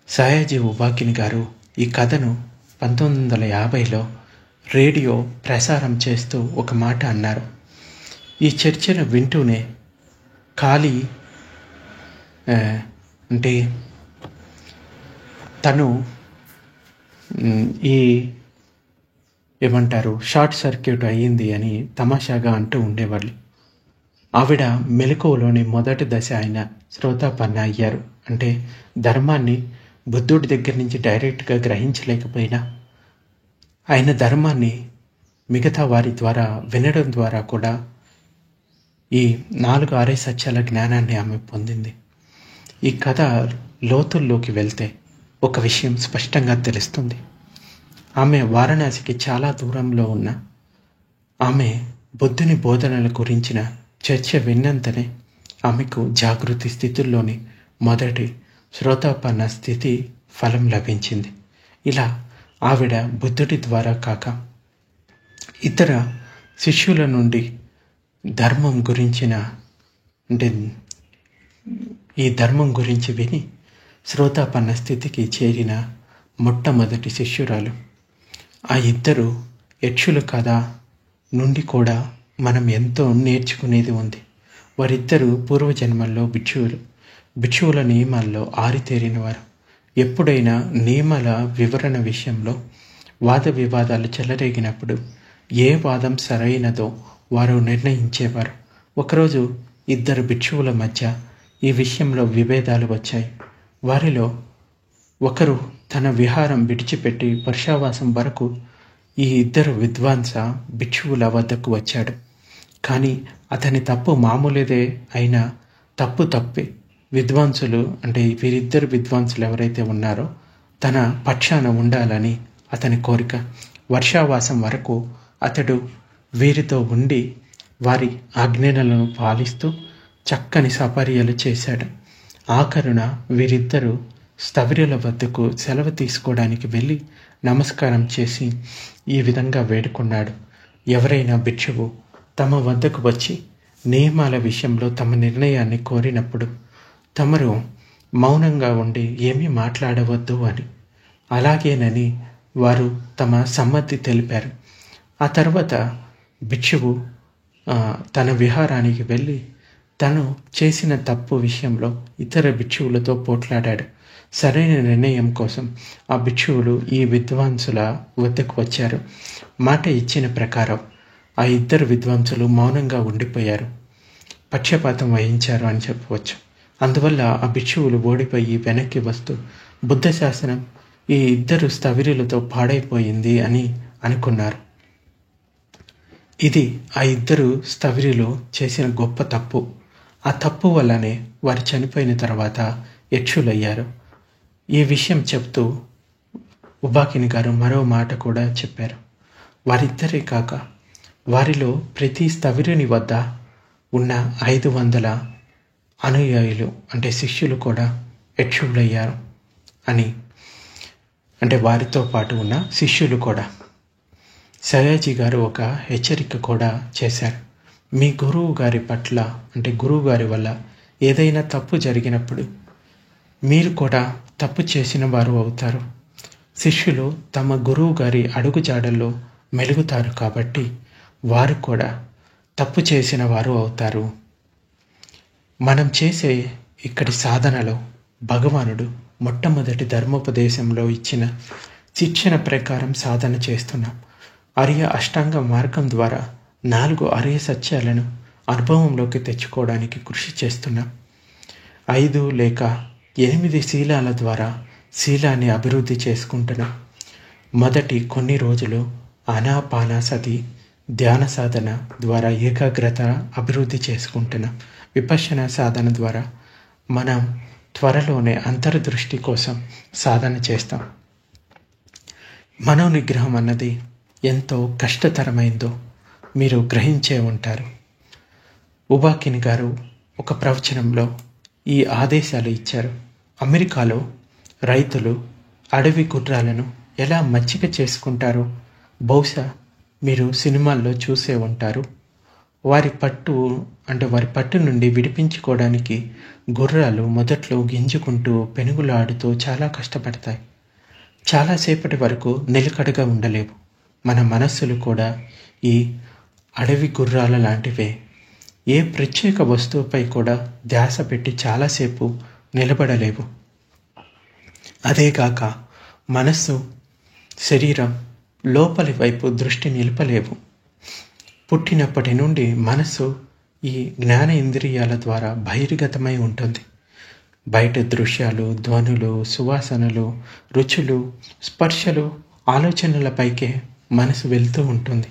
సాయాజీ ఉబాకిని గారు ఈ కథను 1950లో రేడియో ప్రసారం చేస్తూ ఒక మాట అన్నారు. ఈ చర్చను వింటూనే కాళీ అంటే తను ఈ ఏమంటారు షార్ట్ సర్క్యూట్ అయ్యింది అని తమాషాగా అంటూ ఉండేవాళ్ళు. ఆవిడ మెలకువలోని మొదటి దశ అయిన శ్రోతాపన్న అయ్యారు. అంటే ధర్మాన్ని బుద్ధుడి దగ్గర నుంచి డైరెక్ట్గా గ్రహించలేకపోయినా ఆయన ధర్మాన్ని మిగతా వారి ద్వారా వినడం ద్వారా కూడా ఈ 4 ఆర్య సత్యాల జ్ఞానాన్ని ఆమె పొందింది. ఈ కథ లోతుల్లోకి వెళ్తే ఒక విషయం స్పష్టంగా తెలుస్తుంది. ఆమె వారణాసికి చాలా దూరంలో ఉన్న ఆమె బుద్ధుని బోధనల గురించిన చర్చ విన్నంతనే ఆమెకు జాగృతి స్థితుల్లోని మొదటి శ్రోతాపన్న స్థితి ఫలం లభించింది. ఇలా ఆవిడ బుద్ధుడి ద్వారా కాక ఇతర శిష్యుల నుండి ధర్మం గురించిన ఈ ధర్మం గురించి విని శ్రోతాపన్న స్థితికి చేరిన మొట్టమొదటి శిష్యురాలు. ఆ ఇద్దరు యక్షుల కథ నుండి కూడా మనం ఎంతో నేర్చుకునేది ఉంది. వారిద్దరూ పూర్వజన్మల్లో భిక్షువుల నియమాల్లో ఆరితేరినవారు. ఎప్పుడైనా నియమాల వివరణ విషయంలో వాద వివాదాలు చెలరేగినప్పుడు ఏ వాదం సరైనదో వారు నిర్ణయించేవారు. ఒకరోజు ఇద్దరు భిక్షువుల మధ్య ఈ విషయంలో విభేదాలు వచ్చాయి. వారిలో ఒకరు తన విహారం విడిచిపెట్టి వర్షావాసం వరకు ఈ ఇద్దరు విద్వాంస భిక్షువుల వద్దకు వచ్చాడు. కానీ అతని తప్పు మామూలుదే అయినా తప్పే. విద్వాంసులు వీరిద్దరు విద్వాంసులు ఎవరైతే ఉన్నారో తన పక్షాన ఉండాలని అతని కోరిక. వర్షావాసం వరకు అతడు వీరితో ఉండి వారి ఆజ్ఞలను పాలిస్తూ చక్కని సపర్యలు చేశాడు. ఆఖరున వీరిద్దరూ స్థవిరుల వద్దకు సెలవు తీసుకోవడానికి వెళ్ళి నమస్కారం చేసి ఈ విధంగా వేడుకున్నాడు. ఎవరైనా భిక్షువు తమ వద్దకు వచ్చి నియమాల విషయంలో తమ నిర్ణయాన్ని కోరినప్పుడు తమరు మౌనంగా ఉండి ఏమీ మాట్లాడవద్దు అని. అలాగేనని వారు తమ సమ్మతి తెలిపారు. ఆ తర్వాత భిక్షువు తన విహారానికి వెళ్ళి తను చేసిన తప్పు విషయంలో ఇతర భిక్షువులతో పోట్లాడాడు. సరైన నిర్ణయం కోసం ఆ భిక్షువులు ఈ విద్వాంసుల వద్దకు వచ్చారు. మాట ఇచ్చిన ప్రకారం ఆ ఇద్దరు విద్వాంసులు మౌనంగా ఉండిపోయారు, పక్షపాతం వహించారు అని చెప్పవచ్చు. అందువల్ల ఆ భిక్షువులు ఓడిపోయి వెనక్కి వస్తూ బుద్ధ శాసనం ఈ ఇద్దరు స్థవిరులతో పాడైపోయింది అని అనుకున్నారు. ఇది ఆ ఇద్దరు స్థవిరులు చేసిన గొప్ప తప్పు. ఆ తప్పు వల్లనే వారు చనిపోయిన తర్వాత యక్షులయ్యారు. ఈ విషయం చెప్తూ ఉబాకిని గారు మరో మాట కూడా చెప్పారు. వారిద్దరే కాక వారిలో ప్రతి స్థవిరుని వద్ద ఉన్న 500 అనుయాయులు శిష్యులు కూడా యక్షులయ్యారు అని. వారితో పాటు ఉన్న శిష్యులు కూడా. సయాజీ గారు ఒక హెచ్చరిక కూడా చేశారు. మీ గురువు గారి పట్ల గురువు గారి వల్ల ఏదైనా తప్పు జరిగినప్పుడు మీరు కూడా తప్పు చేసిన వారు అవుతారు. శిష్యులు తమ గురువు గారి అడుగుజాడల్లో మెలుగుతారు కాబట్టి వారు కూడా తప్పు చేసిన వారు అవుతారు. మనం చేసే ఇక్కడి సాధనలో భగవానుడు మొట్టమొదటి ధర్మోపదేశంలో ఇచ్చిన శిక్షణ ప్రకారం సాధన చేస్తున్నాం. ఆర్య అష్టాంగ మార్గం ద్వారా 4 ఆర్య సత్యాలను అనుభవంలోకి తెచ్చుకోవడానికి కృషి చేస్తున్నాం. 5 లేక 8 శీలాల ద్వారా శీలాన్ని అభివృద్ధి చేసుకుంటున్నాం. మొదటి కొన్ని రోజులు ఆనాపానసతి ధ్యాన సాధన ద్వారా ఏకాగ్రత అభివృద్ధి చేసుకుంటున్నాం. విపశ్యన సాధన ద్వారా మనం త్వరలోనే అంతర్దృష్టి కోసం సాధన చేస్తాం. మనోనిగ్రహం అన్నది ఎంతో కష్టతరమైందో మీరు గ్రహించే ఉంటారు. ఉబాకిని గారు ఒక ప్రవచనంలో ఈ ఆదేశాలు ఇచ్చారు. అమెరికాలో రైతులు అడవి గుర్రాలను ఎలా మచ్చిక చేసుకుంటారో బహుశా మీరు సినిమాల్లో చూసే ఉంటారు. వారి పట్టు నుండి విడిపించుకోవడానికి గుర్రాలు మొదట్లో గింజుకుంటూ పెనుగులాడుతూ చాలా కష్టపడతాయి. చాలాసేపటి వరకు నిలకడగా ఉండలేవు. మన మనస్సులు కూడా ఈ అడవి గుర్రాల లాంటివే. ఏ ప్రత్యేక వస్తువుపై కూడా ధ్యాస పెట్టి చాలాసేపు నిలబడలేవు. అదేగాక మనస్సు, శరీరం లోపలి వైపు దృష్టి నిలపలేవు. పుట్టినప్పటి నుండి మనస్సు ఈ జ్ఞాన ఇంద్రియాల ద్వారా బహిర్గతమై ఉంటుంది. బయట దృశ్యాలు, ధ్వనులు, సువాసనలు, రుచులు, స్పర్శలు, ఆలోచనలపైకే మనసు వెళ్తూ ఉంటుంది.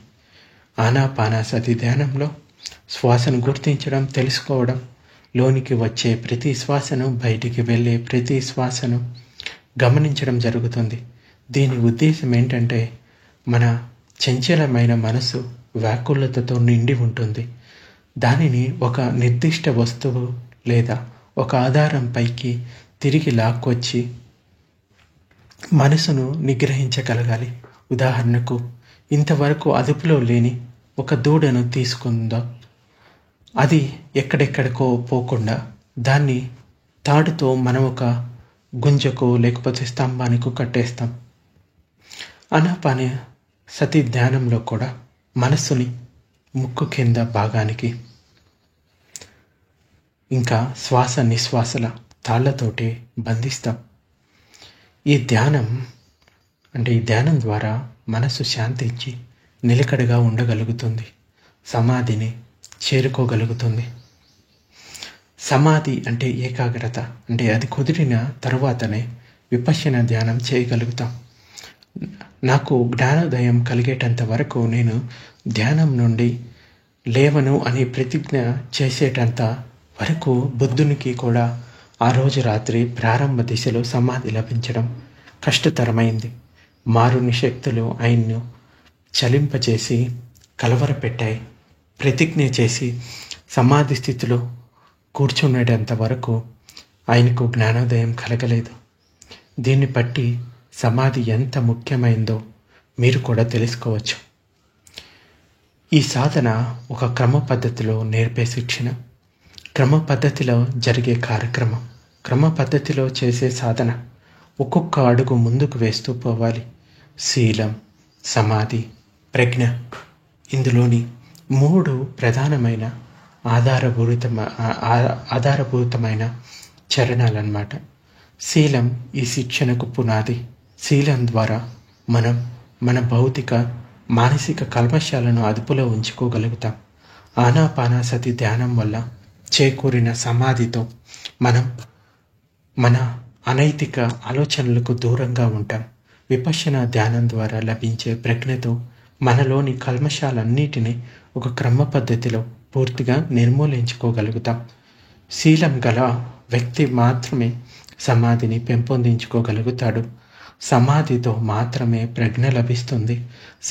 ఆనాపానసతి ధ్యానంలో శ్వాసను గుర్తించడం, తెలుసుకోవడం, లోనికి వచ్చే ప్రతి శ్వాసను, బయటికి వెళ్ళే ప్రతి శ్వాసను గమనించడం జరుగుతుంది. దీని ఉద్దేశం ఏంటంటే, మన చంచలమైన మనసు వ్యాకులతతో నిండి ఉంటుంది. దానిని ఒక నిర్దిష్ట వస్తువు లేదా ఒక ఆధారంపైకి తిరిగి లాక్కొచ్చి మనసును నిగ్రహించగలగాలి. ఉదాహరణకు, ఇంతవరకు అదుపులో లేని ఒక దూడను తీసుకుందాం. అది ఎక్కడెక్కడికో పోకుండా దాన్ని తాడుతో మనం ఒక గుంజకు లేకపోతే స్తంభానికి కట్టేస్తాం. ఆనాపానసతి ధ్యానంలో కూడా మనస్సుని ముక్కు కింద భాగానికి, ఇంకా శ్వాస నిశ్వాసల తాళ్లతోటి బంధిస్తాం. ఈ ధ్యానం ద్వారా మనసు శాంతించి నిలకడగా ఉండగలుగుతుంది, సమాధిని చేరుకోగలుగుతుంది. సమాధి అంటే ఏకాగ్రత, అంటే అది కుదిరిన తరువాతనే విపశ్యన ధ్యానం చేయగలుగుతాం. నాకు జ్ఞానోదయం కలిగేటంత వరకు నేను ధ్యానం నుండి లేవను అని ప్రతిజ్ఞ చేసేటంత వరకు బుద్ధునికి కూడా ఆ రోజు రాత్రి ప్రారంభ దిశలో సమాధి లభించడం కష్టతరమైంది. మారుని శక్తులు ఆయన్ను చలింపచేసి కలవరపెట్టాయి. ప్రతిజ్ఞ చేసి సమాధి స్థితిలో కూర్చునేటంత వరకు ఆయనకు జ్ఞానోదయం కలగలేదు. దీన్ని బట్టి సమాధి ఎంత ముఖ్యమైందో మీరు కూడా తెలుసుకోవచ్చు. ఈ సాధన ఒక క్రమ పద్ధతిలో నేర్పే శిక్షణ, క్రమ పద్ధతిలో జరిగే కార్యక్రమం, క్రమ పద్ధతిలో చేసే సాధన. ఒక్కొక్క అడుగు ముందుకు వేస్తూ పోవాలి. శీలం, సమాధి, ప్రజ్ఞ, ఇందులోని 3 ప్రధానమైన ఆధారభూతమైన చరణాలన్నమాట. శీలం ఈ శిక్షణకు పునాది. శీలం ద్వారా మనం మన భౌతిక, మానసిక కల్మషాలను అదుపులో ఉంచుకోగలుగుతాం. ఆనాపానసతి ధ్యానం వల్ల చేకూరిన సమాధితో మనం మన అనైతిక ఆలోచనలకు దూరంగా ఉంటాం. విపశ్యన ధ్యానం ద్వారా లభించే ప్రజ్ఞతో మనలోని కల్మషాలన్నిటినీ ఒక క్రమ పద్ధతిలో పూర్తిగా నిర్మూలించుకోగలుగుతాం. శీలం గల వ్యక్తి మాత్రమే సమాధిని పెంపొందించుకోగలుగుతాడు. సమాధితో మాత్రమే ప్రజ్ఞ లభిస్తుంది.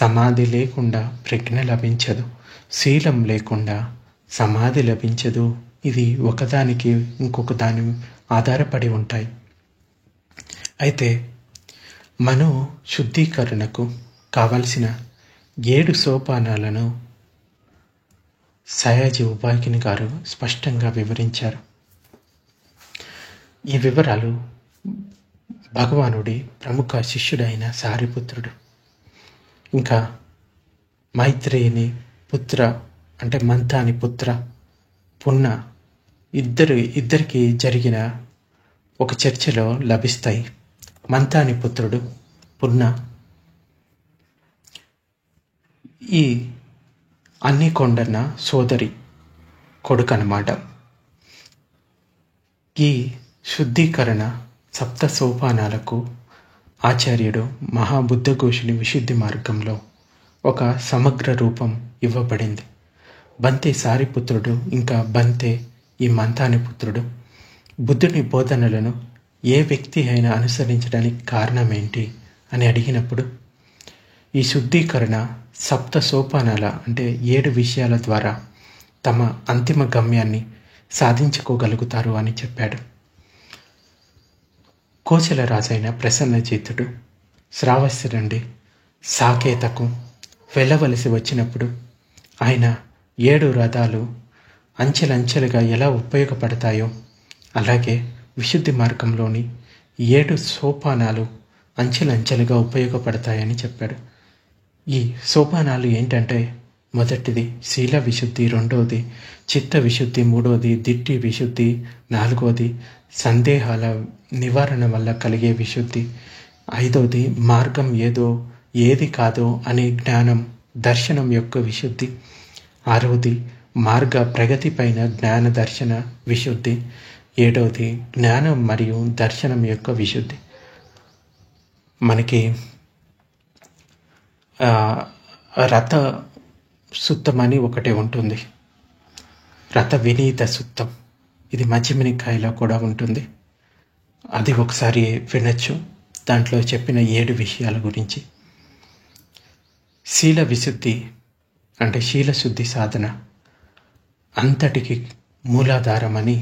సమాధి లేకుండా ప్రజ్ఞ లభించదు. శీలం లేకుండా సమాధి లభించదు. ఇది ఒకదానికి ఇంకొక దాని ఆధారపడి ఉంటాయి. అయితే మనో శుద్ధీకరణకు కావలసిన 7 సోపానాలను సయాజీ ఉపాఖ్యాని గారు స్పష్టంగా వివరించారు. ఈ వివరాలు భగవానుడి ప్రముఖ శిష్యుడైన సారిపుత్రుడు, ఇంకా మైత్రేయిని పుత్ర అంటే మంతాని పుత్ర పున్న ఇద్దరికి జరిగిన ఒక చర్చలో లభిస్తాయి. మంతాని పుత్రుడు పున్న ఈ అన్నికొండన్న సోదరి కొడుకు అన్నమాట. ఈ శుద్ధీకరణ 7 సోపానాలకు ఆచార్యుడు మహాబుద్ధఘోషుని విశుద్ధి మార్గంలో ఒక సమగ్ర రూపం ఇవ్వబడింది. బంతే సారిపుత్రుడు ఇంకా బంతే ఈ మంతాని పుత్రుడు బుద్ధుని బోధనలను ఏ వ్యక్తి అయినా అనుసరించడానికి కారణం ఏంటి అని అడిగినప్పుడు, ఈ శుద్ధీకరణ 7 సోపానాల అంటే 7 విషయాల ద్వారా తమ అంతిమ గమ్యాన్ని సాధించుకోగలుగుతారు అని చెప్పాడు. కోశల రాజైన ప్రసన్నజిత్తుడు శ్రావస్తి నుండి సాకేతకు వెళ్ళవలసి వచ్చినప్పుడు ఆయన 7 రథాలు అంచెలంచెలుగా ఎలా ఉపయోగపడతాయో అలాగే విశుద్ధి మార్గంలోని 7 సోపానాలు అంచెలంచెలుగా ఉపయోగపడతాయని చెప్పాడు. ఈ సోపానాలు ఏంటంటే, మొదటిది శీల విశుద్ధి, రెండవది చిత్త విశుద్ధి, మూడవది దిట్టి విశుద్ధి, నాలుగవది సందేహాల నివారణ వల్ల కలిగే విశుద్ధి, ఐదవది మార్గం ఏది కాదో అనే జ్ఞానం దర్శనం యొక్క విశుద్ధి, ఆరవది మార్గ ప్రగతి పైన జ్ఞాన దర్శన విశుద్ధి. 7వది జ్ఞానం మరియు దర్శనం యొక్క విశుద్ధి. మనకి రథ సుత్తం అని ఒకటి ఉంటుంది, రథ వినీత సుత్తం. ఇది మధ్యమినికాయలో కూడా ఉంటుంది. అది ఒకసారి వినొచ్చు. దాంట్లో చెప్పిన 7 విషయాల గురించి. శీల విశుద్ధి అంటే శీలశుద్ధి సాధన అంతటికి మూలాధారమని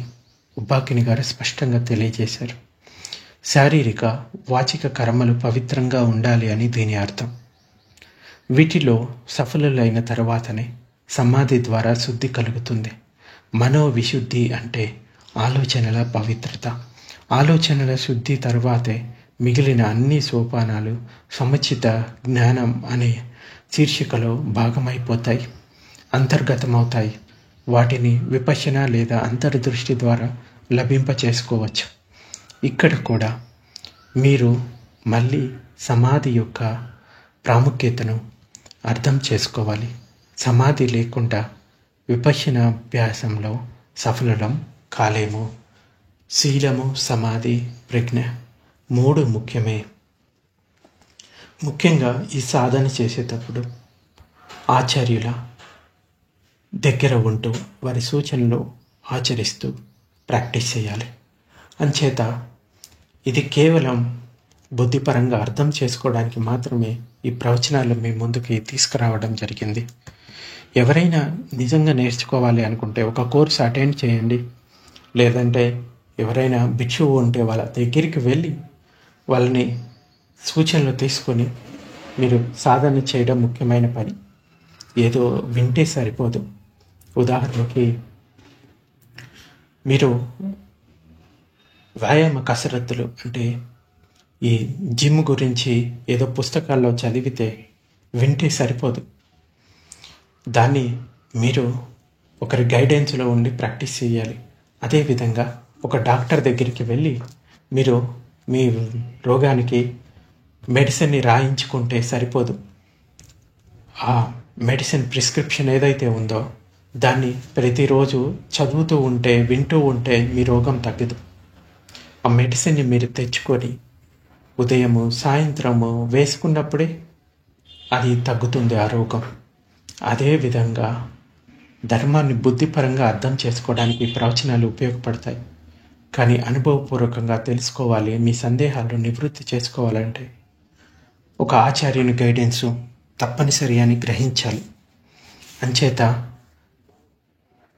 ఉపాకిని గారు స్పష్టంగా తెలియజేశారు. శారీరక వాచిక కర్మలు పవిత్రంగా ఉండాలి అని దీని అర్థం. వీటిలో సఫలులైన తర్వాతనే సమాధి ద్వారా శుద్ధి కలుగుతుంది. మనోవిశుద్ధి అంటే ఆలోచనల పవిత్రత. ఆలోచనల శుద్ధి తర్వాతే మిగిలిన అన్ని సోపానాలు సముచిత జ్ఞానం అనే శీర్షికలో భాగమైపోతాయి, అంతర్గతమవుతాయి. వాటిని విపశ్యన లేదా అంతర్దృష్టి ద్వారా లభింప చేసుకోవచ్చు. ఇక్కడ కూడా మీరు మళ్ళీ సమాధి యొక్క ప్రాముఖ్యతను అర్థం చేసుకోవాలి. సమాధి లేకుండా విపశ్యనాభ్యాసంలో సఫలం కాలేము. శీలము, సమాధి, ప్రజ్ఞ 3 ముఖ్యమే. ముఖ్యంగా ఈ సాధన చేసేటప్పుడు ఆచార్యుల దగ్గర ఉంటూ వారి సూచనలు ఆచరిస్తూ ప్రాక్టీస్ చేయాలి. అంచేత ఇది కేవలం బుద్ధిపరంగా అర్థం చేసుకోవడానికి మాత్రమే ఈ ప్రవచనాలు మీ ముందుకి తీసుకురావడం జరిగింది. ఎవరైనా నిజంగా నేర్చుకోవాలి అనుకుంటే ఒక కోర్సు అటెండ్ చేయండి. లేదంటే ఎవరైనా భిక్షువు ఉంటే వాళ్ళ దగ్గరికి వెళ్ళి వాళ్ళని సూచనలు తీసుకొని మీరు సాధన చేయడం ముఖ్యమైన పని. ఏదో వింటే సరిపోదు. ఉదాహరణకి మీరు వ్యాయామ కసరత్తులు అంటే ఈ జిమ్ గురించి ఏదో పుస్తకాల్లో చదివితే వింటే సరిపోదు. దాన్ని మీరు ఒకరి గైడెన్స్లో ఉండి ప్రాక్టీస్ చేయాలి. అదేవిధంగా ఒక డాక్టర్ దగ్గరికి వెళ్ళి మీరు మీ రోగానికి మెడిసిన్ని రాయించుకుంటే సరిపోదు. ఆ మెడిసిన్ ప్రిస్క్రిప్షన్ ఏదైతే ఉందో దాన్ని ప్రతిరోజు చదువుతూ ఉంటే, వింటూ ఉంటే మీ రోగం తగ్గదు. ఆ మెడిసిన్ని మీరు తెచ్చుకొని ఉదయము సాయంత్రము వేసుకున్నప్పుడే అది తగ్గుతుంది ఆ రోగం. అదేవిధంగా ధర్మాన్ని బుద్ధిపరంగా అర్థం చేసుకోవడానికి ప్రవచనాలు ఉపయోగపడతాయి. కానీ అనుభవపూర్వకంగా తెలుసుకోవాలి, మీ సందేహాలను నివృత్తి చేసుకోవాలంటే ఒక ఆచార్యుని గైడెన్సు తప్పనిసరి అని గ్రహించాలి. అంచేత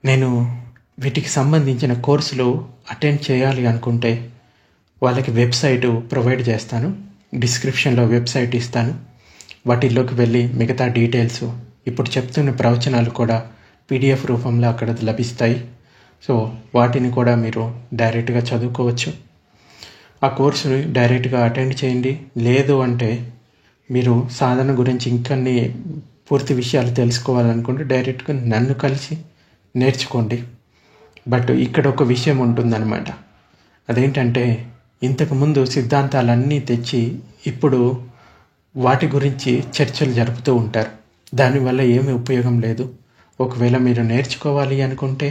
నేను వీటికి సంబంధించిన కోర్సులు అటెండ్ చేయాలి అనుకుంటే వాళ్ళకి వెబ్సైటు ప్రొవైడ్ చేస్తాను. డిస్క్రిప్షన్లో వెబ్సైట్ ఇస్తాను. వాటిల్లోకి వెళ్ళి మిగతా డీటెయిల్స్, ఇప్పుడు చెప్తున్న ప్రవచనాలు కూడా PDF రూపంలో అక్కడ లభిస్తాయి. సో వాటిని కూడా మీరు డైరెక్ట్గా చదువుకోవచ్చు. ఆ కోర్సుని డైరెక్ట్గా అటెండ్ చేయండి. లేదు అంటే మీరు సాధన గురించి ఇంకొన్ని పూర్తి విషయాలు తెలుసుకోవాలనుకుంటే డైరెక్ట్గా నన్ను కలిసి నేర్చుకోండి. బట్ ఇక్కడ ఒక విషయం ఉంటుందన్నమాట. అదేంటంటే ఇంతకుముందు సిద్ధాంతాలన్నీ తెచ్చి ఇప్పుడు వాటి గురించి చర్చలు జరుపుతూ ఉంటారు. దానివల్ల ఏమీ ఉపయోగం లేదు. ఒకవేళ మీరు నేర్చుకోవాలి అనుకుంటే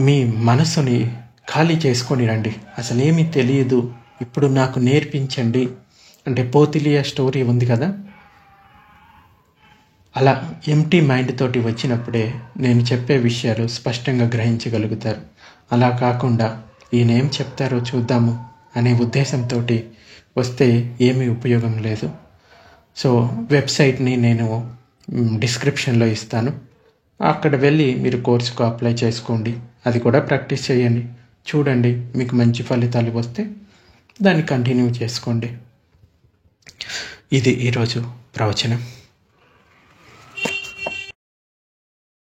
మీ మనసుని ఖాళీ చేసుకొని రండి. అసలేమీ తెలియదు, ఇప్పుడు నాకు నేర్పించండి అంటే పోతిలియా స్టోరీ ఉంది కదా, అలా ఎంటీ మైండ్ తోటి వచ్చినప్పుడే నేను చెప్పే విషయాలు స్పష్టంగా గ్రహించగలుగుతారు. అలా కాకుండా ఈయన ఏం చెప్తారో చూద్దాము అనే ఉద్దేశంతో వస్తే ఏమీ ఉపయోగం లేదు. సో వెబ్సైట్ని నేను డిస్క్రిప్షన్లో ఇస్తాను. అక్కడ వెళ్ళి మీరు కోర్సుకు అప్లై చేసుకోండి. అది కూడా ప్రాక్టీస్ చేయండి. చూడండి, మీకు మంచి ఫలితాలు వస్తే దాన్ని కంటిన్యూ చేసుకోండి. ఇది ఈరోజు ప్రవచనం.